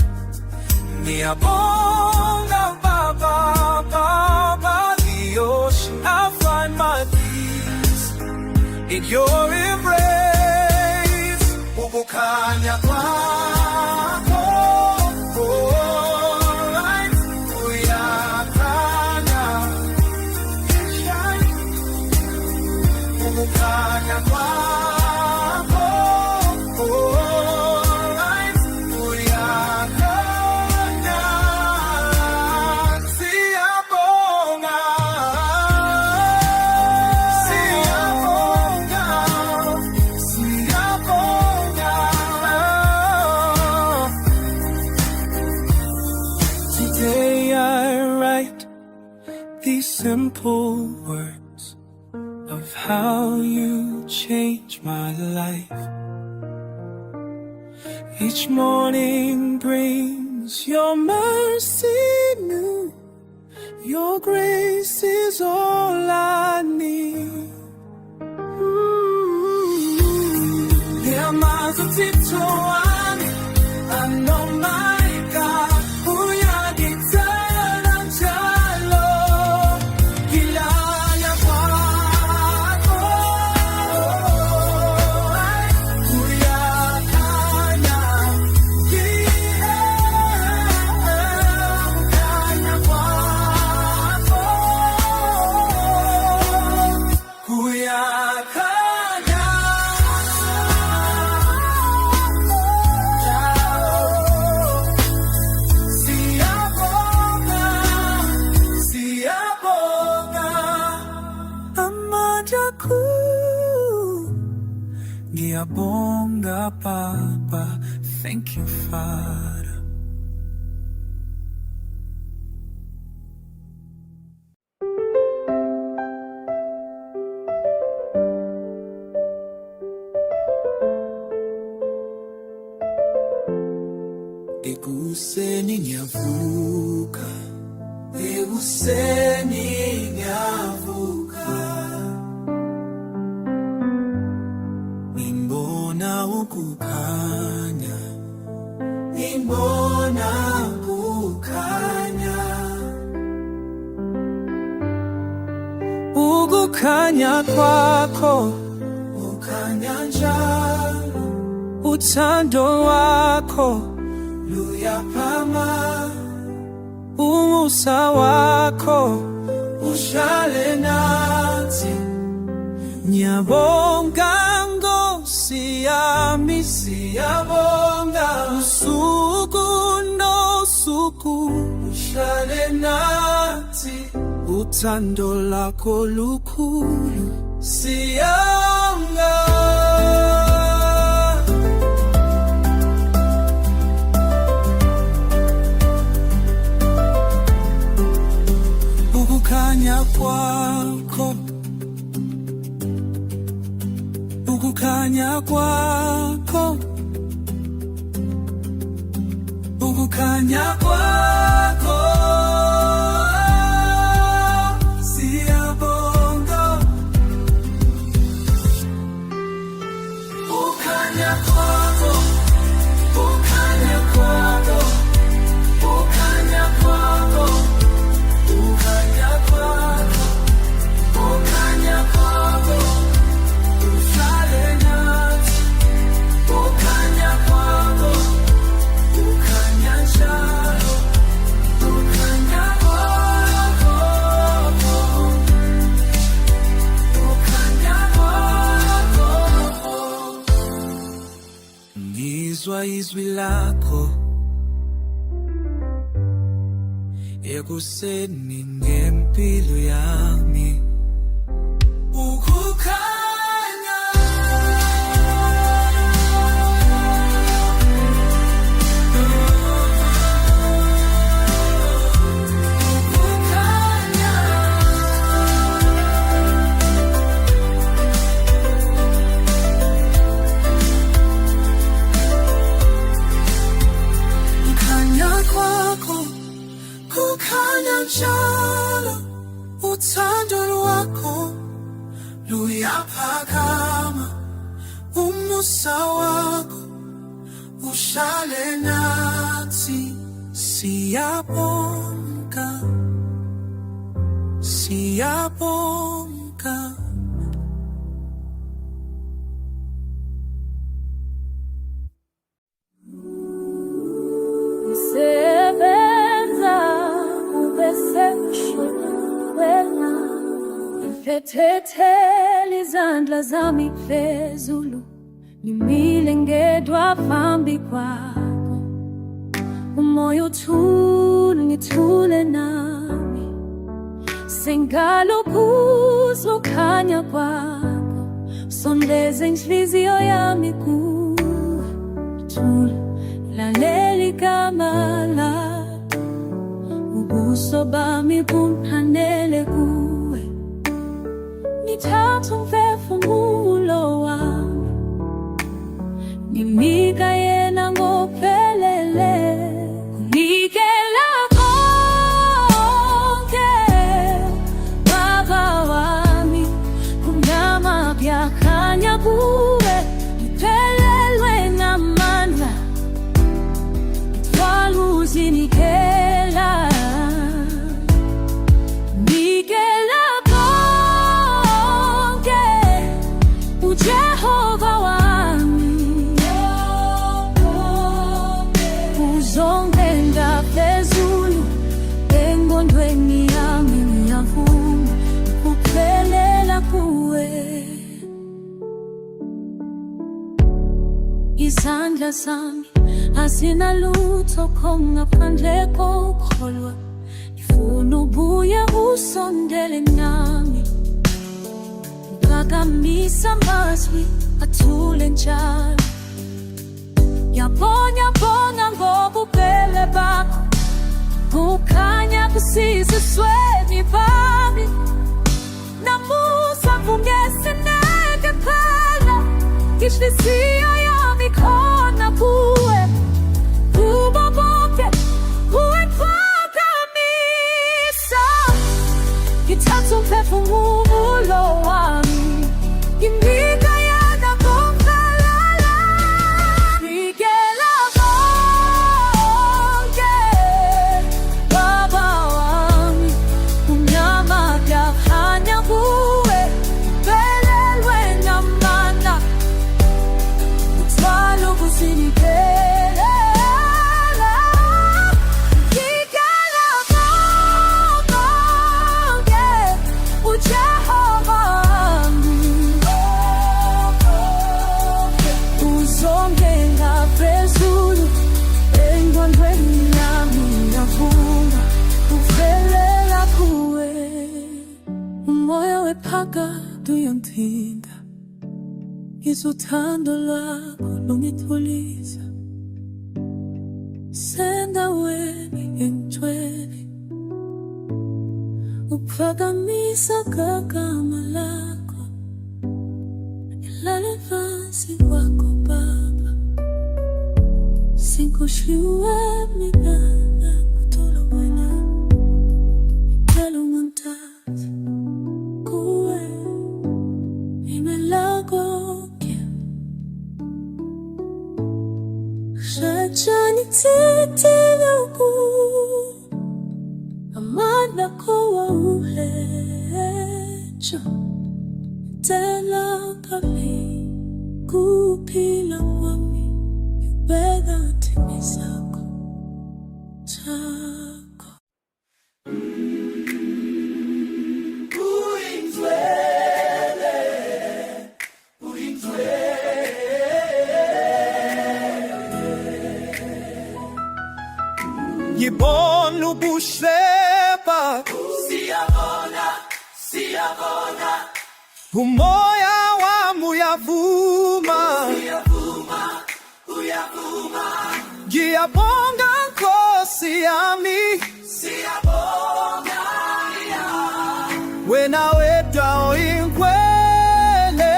Ngiyabonga Baba, the ocean I find my peace in your embrace. Ukukhanya kwakho, uyakhanya, ukukhanya kwakho, uyakhanya. Siyabonga, siyabonga, siyabonga. Today I write these simple words of how you changed my life. Each morning brings your mercy new. Your grace is all I need. There are miles of tiptoeing. I know my God, uyangithanda njalo. Kilala kwakho, uyakhanya, ukukhanya kwakho, uyakhanya. Siyabonga, siyabonga. Amandla akho, ngiyabonga Baba, thank you Father. Ekuseni ngiyavuka, ekuseni ngiyavuka, ngibona ukukhanya, ngibona ukukhanya. Ukukhanya kwakho, ukhanya njalo, uthando wakho luyaphama, umusa wakho uhlale nathi. Ngiyabonga Nkosi yami, siyabonga usuku nosuku uhlale nathi. Uthando lakho lukhulu, siyabonga. Ukukhanya kwakho, ukukhanya kwakho, ukukhanya kwakho, siyabonga. Ukukhanya kwakho, ukukhanya kwakho, ukukhanya kwakho, ukukhanya kwakho, ukukhanya kwakho, uhlale nathi. Ukukhanya kwakho, ukhanya njalo, ukukhanya kwakho, ukhanya kwakho. Ngizwa izwi lakho ekuseni ngempilo yami. Ukukhanya, ukukhanya. kwako kukhanya njalo, uthando lwakho luyaphakama, umusa wakho uhlale nathi. Siyabonga, siyabonga.
Sebenza ubeseshona wena, ngithethele izandla zami phezulu, ngimile ngedwa phambi kwakho. Umoya uthule ngithule nami, sengalokuzwa ukukhanya kwakho, sondeza inhliziyo yami kuwe. Thula, lalela igama lakho, ubuso bami bumhanele kuwe. Nithatha umphefumulo wami, ngimnika yena ngophelele. Unikela konke Baba wami, kumnyama kuyakhanya kuwe. Ngiphelelwe namandla, ngithwala uzinikela. Nikela konke uJehova wami, uzongenza phezulu engqondweni yami. Ngiyavuma ukuphelela kuwe. Izandla zami azinalutho ngaphandle kokukholwa, ngifuna ubuye usondele nami. Ngiphakamisa amazwi athule njalo, ngiyabonga ngobubele bakho, kukhanya kusiza esweni bami. Namuhla kungesineke phela, inhliziyo yami khona kuwe. Kubo bonke uwephakamisa, ngithatha umphefumulo wami, ngimnika yena ngokuphelele. Nikela konke Baba wami, kumnyama kuyakhanya kuwe. Ngiphelelwe namandla, ngithwala ukuzinikela. Nikela konke uJehova wami, uzongenza phezulu engqondweni yami. Ngiyavuma ukuphelela kuwe. Umoya wephakade uyangithinta, ngizwa uthando lwakho lungithulisa. Sendaweni engcwele, ukuphakamisa kagama lakho, ngilale phansi kwakho Baba. Sinkoshiwe mina nakuthola wena, ngicela ungangithathi kuwe. Ngimela konke shachani titiloku, amandla akho wawuheja. Tela kavi kuphila kwami, ngibeka thini zakho thako.
Ngibona ubuhle bakho,
Siyabona,
umoya wami uyavuma. Ngiyabonga Nkosi yami, wena wedwa oyingcwele,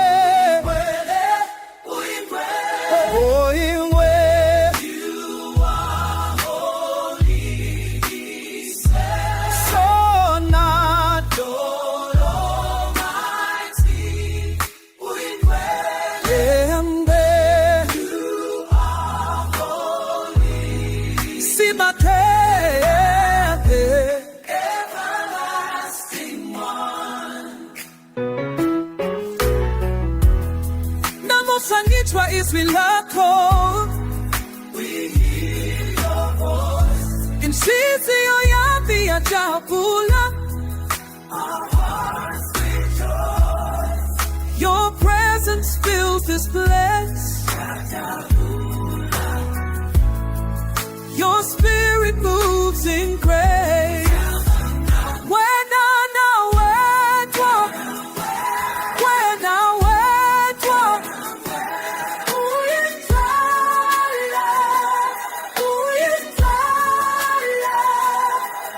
oyingcwele. my care.
Everlasting one.
Namosangitwa izwi lakho.
We hear your voice.
Inhliziyo yami iyajabula.
Our hearts rejoice.
Your presence fills this place. Your spirit moves in grace. When I know it, when I wait, who is love? Who is love?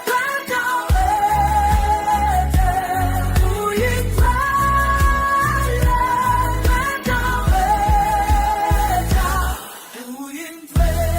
When I wait, who is love? When I wait, who is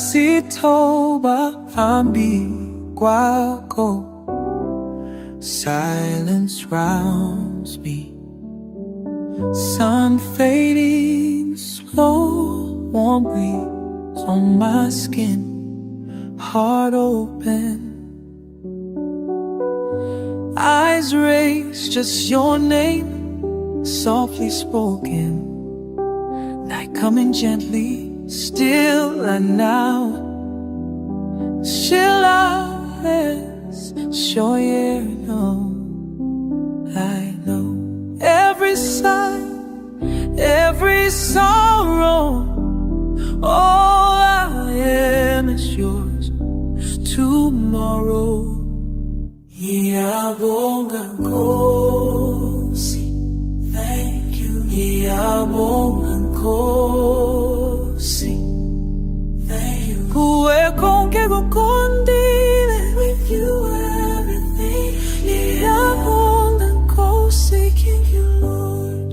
Yasitoba hambi kwako. Silence rounds me. Sun fading slow, warm breeze on my skin. Heart open, eyes raised, just your name softly spoken. Night coming gently. Still and now, still eyes, sure you know, I know. Every sigh, every sorrow, all I am is yours tomorrow. Iyabonga Nkosi, thank you. Iyabonga Nkosi, thank you. Kuwe konke kukondile, with you everything. Iyabonga Nkosi, King you Lord.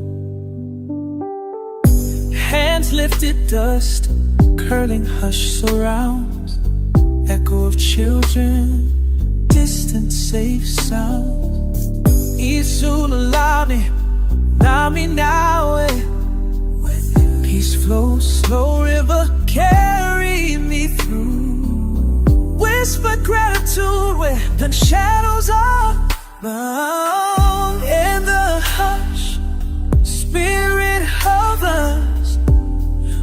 Hands lifted, dust curling, hush surrounds. Echo of children, distant safe sound. Isululani, nami nawe. Peace flows, slow river, carry me through. Whisper gratitude where the shadows are bound. In the hush, spirit hovers.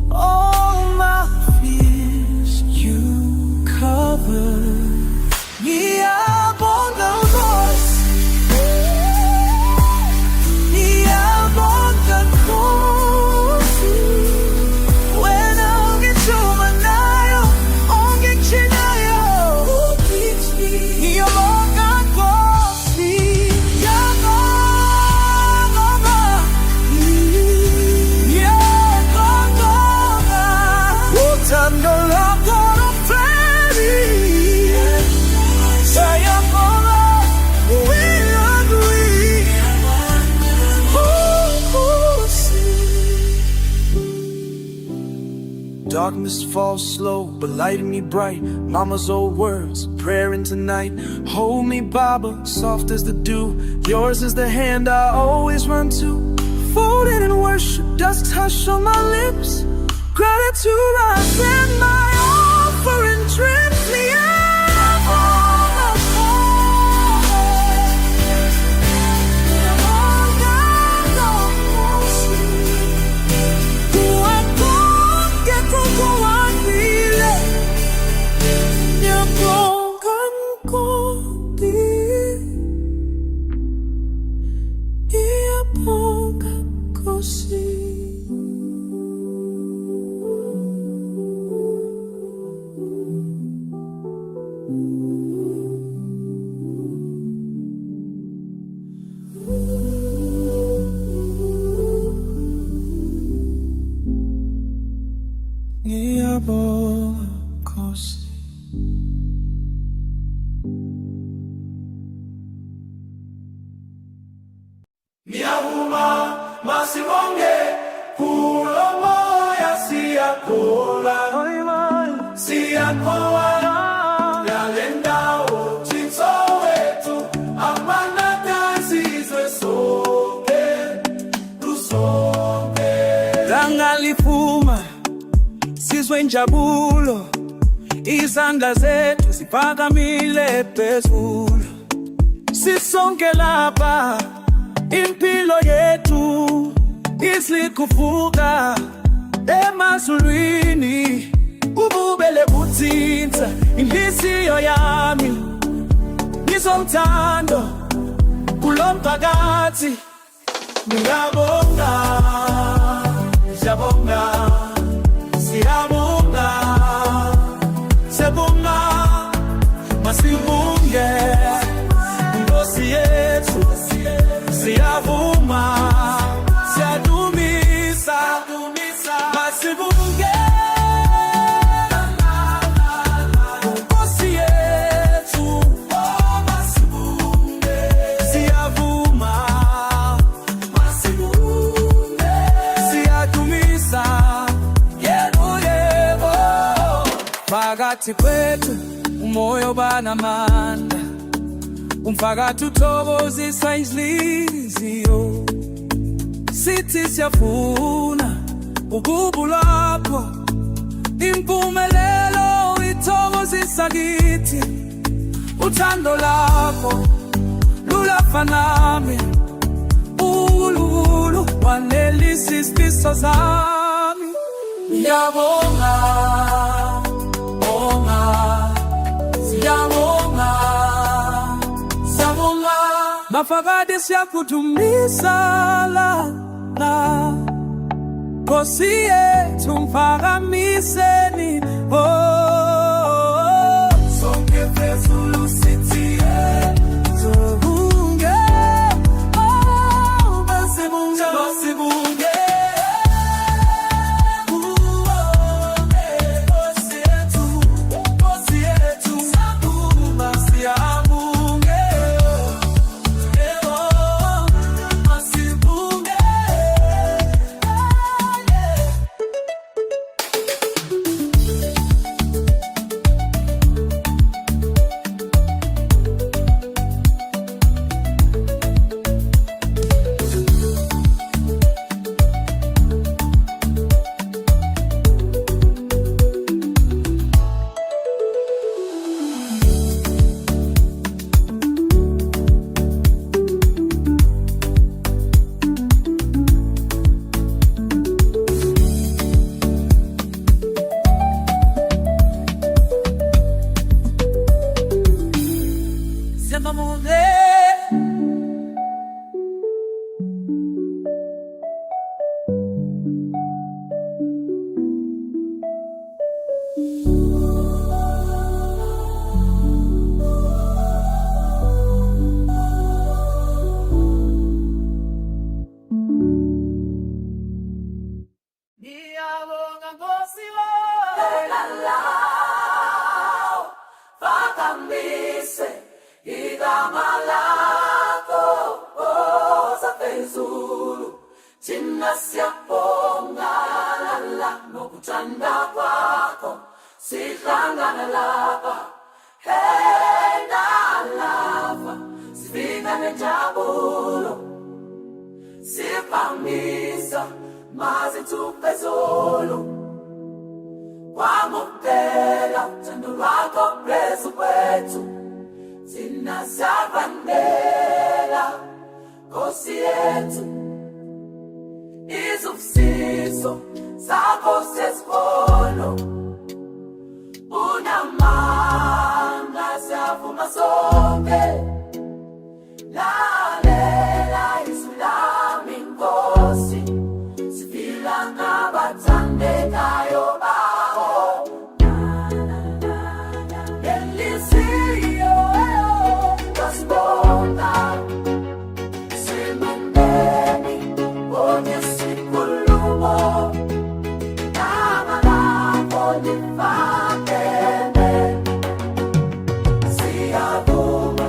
All my fears you cover. Iyabonga Nkosi, Iyabonga Nkosi. Wena ungithumanayo, ungigcinayo, ukithi. Iyabonga Nkosi, Iyabonga, Iyabonga. Uthando lwakho lupheli. Darkness falls slow, but light in me bright. Mama's old words, prayer into night. Hold me, Baba, soft as the dew. Yours is the hand I always run to. Folded in worship, dust hush on my lips. Gratitude, I send my offering.
siyakoa yalendawo Thixo wethu amanakazizwe sonke lusonke. Langa lifuma sizwe injabulo, izandla zethu ziphakamile phezulu. Sisonke lapha impilo yethu isikuvuka emazulwini, ububele buthinta inhliziyo yami. Ngizomthando kulomphakathi, ngiyabonga, siyabonga, siyabonga, siyabonga, masibunge Nkosi yethu, siyavuma, siyadumisa, masibunge Nkosi yethu, masibunge, siyavuma, masibunge, siyadumisa, yebo. Phakathi kwethu umoya banamandla, umphakathi uthokozisa inhliziyo. Sithi siyafuna ububu lakho, impumelelo ithokozisa kithi. Uthando lakho lulafa nami, ulukhulu wanelisa isifiso zami. Ngiyabonga, bonga, siyabonga, siyabonga, mafakade siyakudumisa la Nkosi yethu mphakamiseni, sonke phezulu sithi sibunge, masibunge, masibunge. Igama lakho oza phezulu, thina siyabonga la ngokuthanda kwakho sihlangana lapha, nalapha sifika nenjabulo, siphamisa mazithu phezulu. Kwamukela uthando lwakho phezu kwethu, thina siyavandela Nkosi yethu. Izibusiso zakho sesibona, unamandla siyavuma sonke. Lalela izwi lami Nkosi, sifila ngabathandekayo bakho. Elisiyo kasibonga, simandeni onye sikhulumo, gama lakho lifakeme. Siyavuma,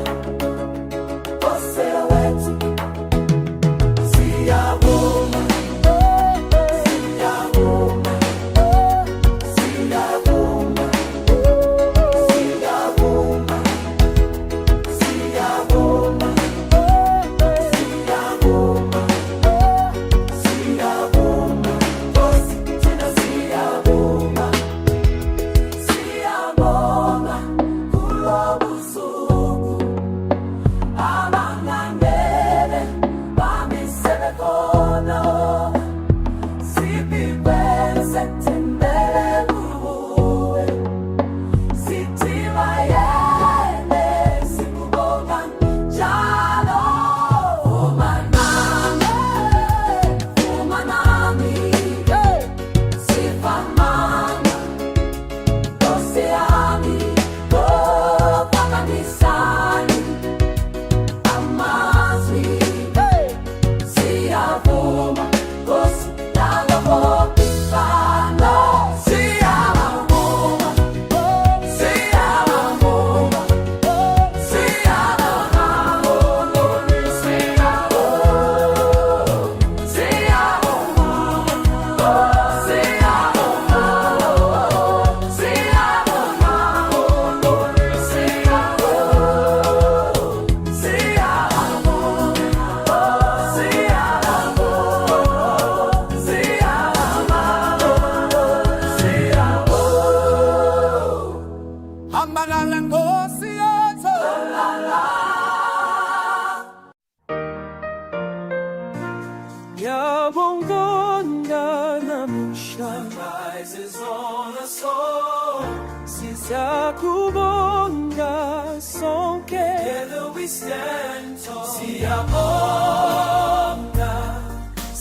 Takubonga sonke.
Together we stand tall. Siyabonga,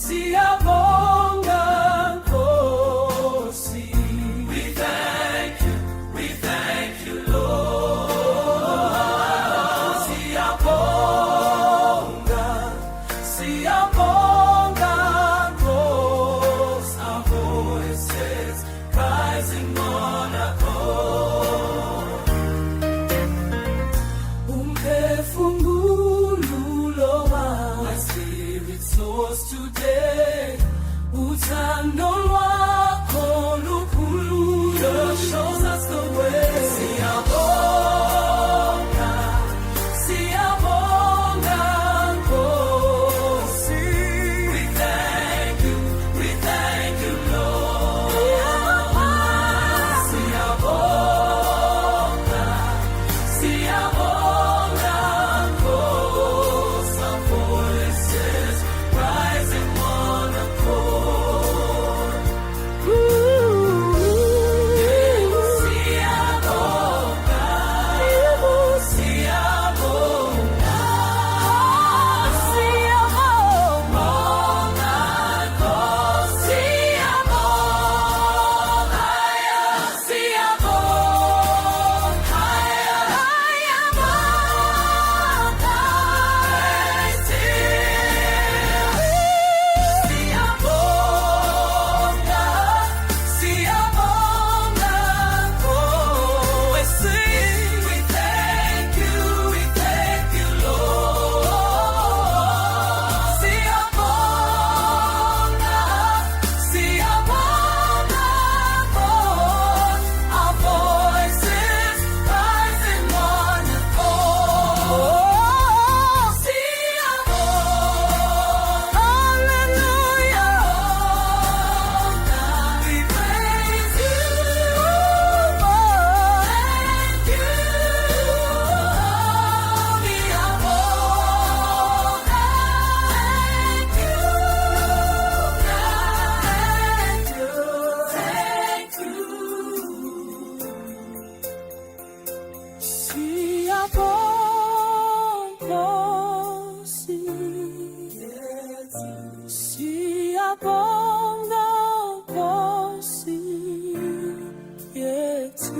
siyabonga Nkosi. We thank you, Lord. Siyabonga, siyabonga Nkosi. Our voices rising on accord. Umphefumulo wami, my spirit soars today. Uthando lwakho lukhulu, Lord shows us the way. Siyabonga, siyabonga Nkosi. We thank you, Lord. Siyabonga, siyabonga Nkosi. Our voices rising on accord. Siyabonga, siyabonga, siyabonga Nkosi. Siyabonga, Siyabonga Nkosi yethu.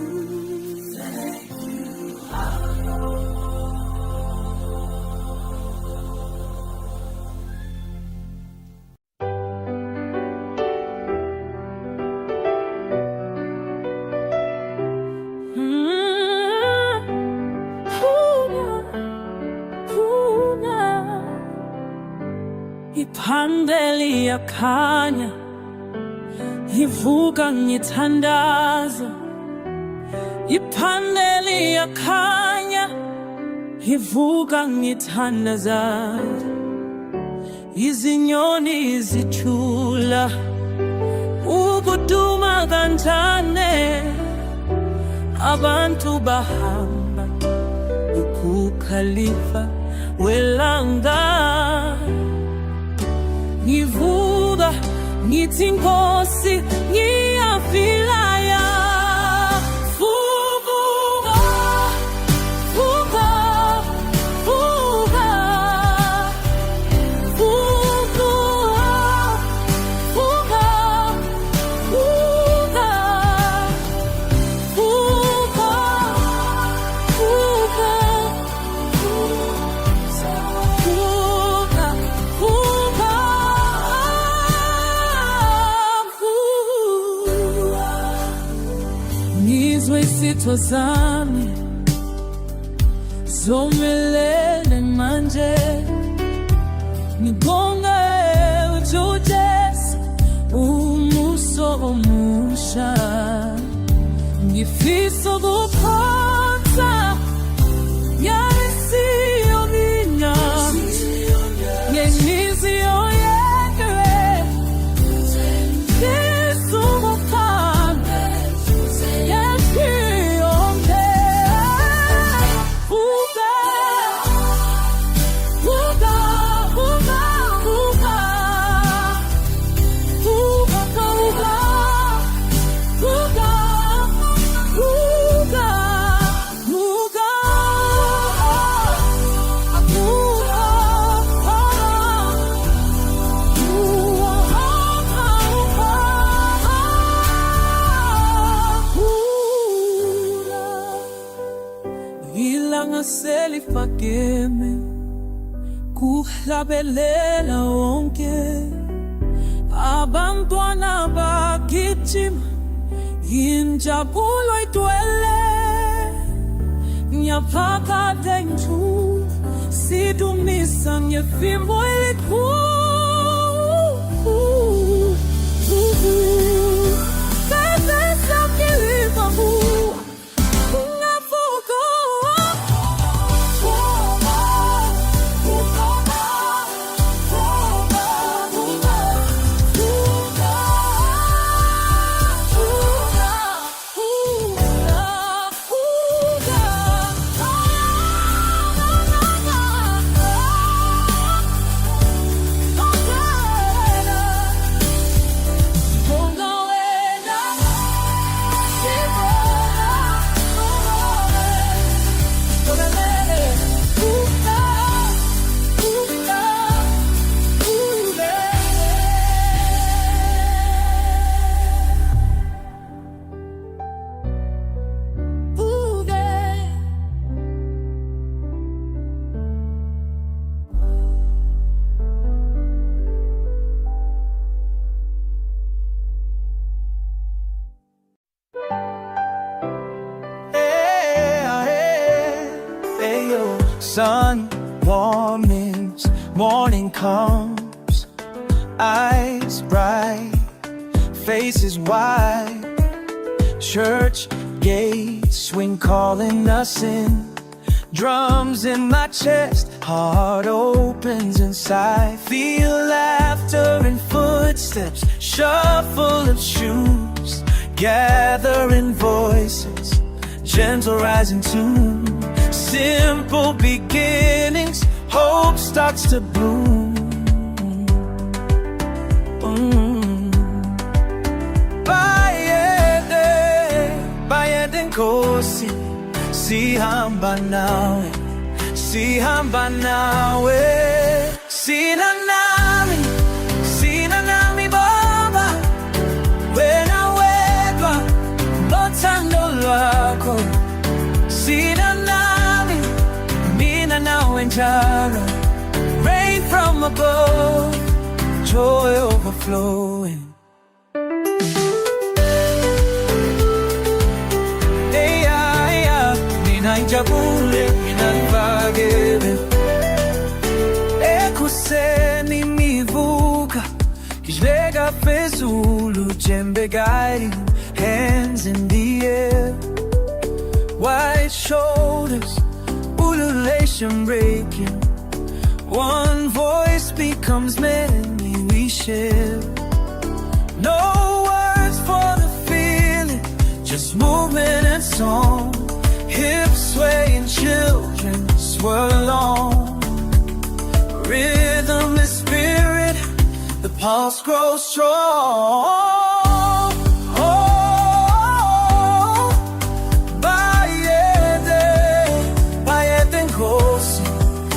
Iphande liyakhanya, ivuka ngithandaza. Iphande liyakhanya, ivuka ngithandaza. Izinyoni zithula, ukuduma kancane. Abantu bahamba, ukukhalifa welanga. Ngivuka ngithi Nkosi ngiyafilaya. Vuka, vuka, vuka, vuka, vuka, vuka, vuka, vuka, vuka. Ngizwe isitho zami zomelele manje. Ngibonga uJesu, umuso omusha. Ngifisa ukuphonsa yalisiyo mina ngenhliziyo yonke. Ngifisa ukuphonsa yalisiyo yonke. Vuka, vuka, vuka, vuka, vuka, vuka, vuka, vuka.
langaselifakeme kuhlabelela wonke abantwana bagijima injabulo igcwele ngiyaphakade ngithula sidumisa ngefimbo elikhulu
Sun warmings, morning comes, eyes bright, faces wide, church gates swing calling us in, drums in my chest, heart opens inside, feel laughter and footsteps, shuffle of shoes, gathering voices, gentle rising tune. Simple beginnings, hope starts to bloom. Bayede nkosi, sihamba nawe, sihamba nawe. Sina nami Baba, wena wedwa, lothando lwakho. Sina nami, mina nawe njalo. Rain from above, joy overflowing. Mina injabule, mina nivakele. Ekuseni mivuka, kijleka phezulu, jembe guiding, hands in the air. White shoulders, ululation breaking. One voice becomes many we share. No words for the feeling, just movement and song. Hips swaying, children swirl along. Rhythm is spirit, the pulse grows strong.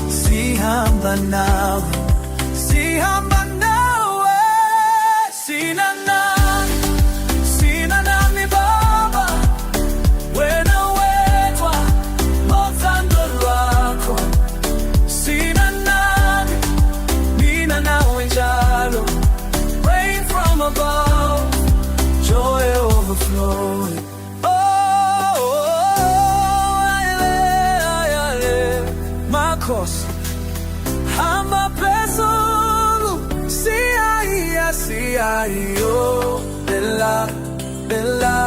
Sihamba nawe, sihamba nawe. Sina nami Baba, wena wedwa, lothando lwakho. Sina nami, mina nawe njalo. Rain from above, joy overflowing. My course, hamba phezulu, siya, bella, bella.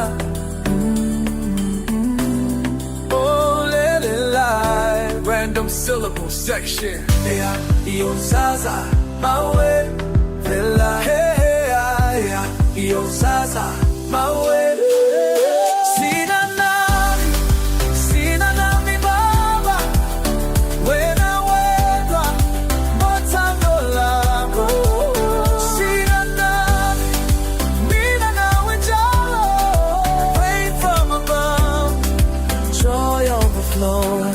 Oh, let it lie. Random syllable section. Yo, Zaza, my way, bella. Hey, yo, Zaza, my way. Sina nami Baba, wena wedwa, lothando lwakho. Sina nami, mina nawe njalo. Rain from above, joy overflowing.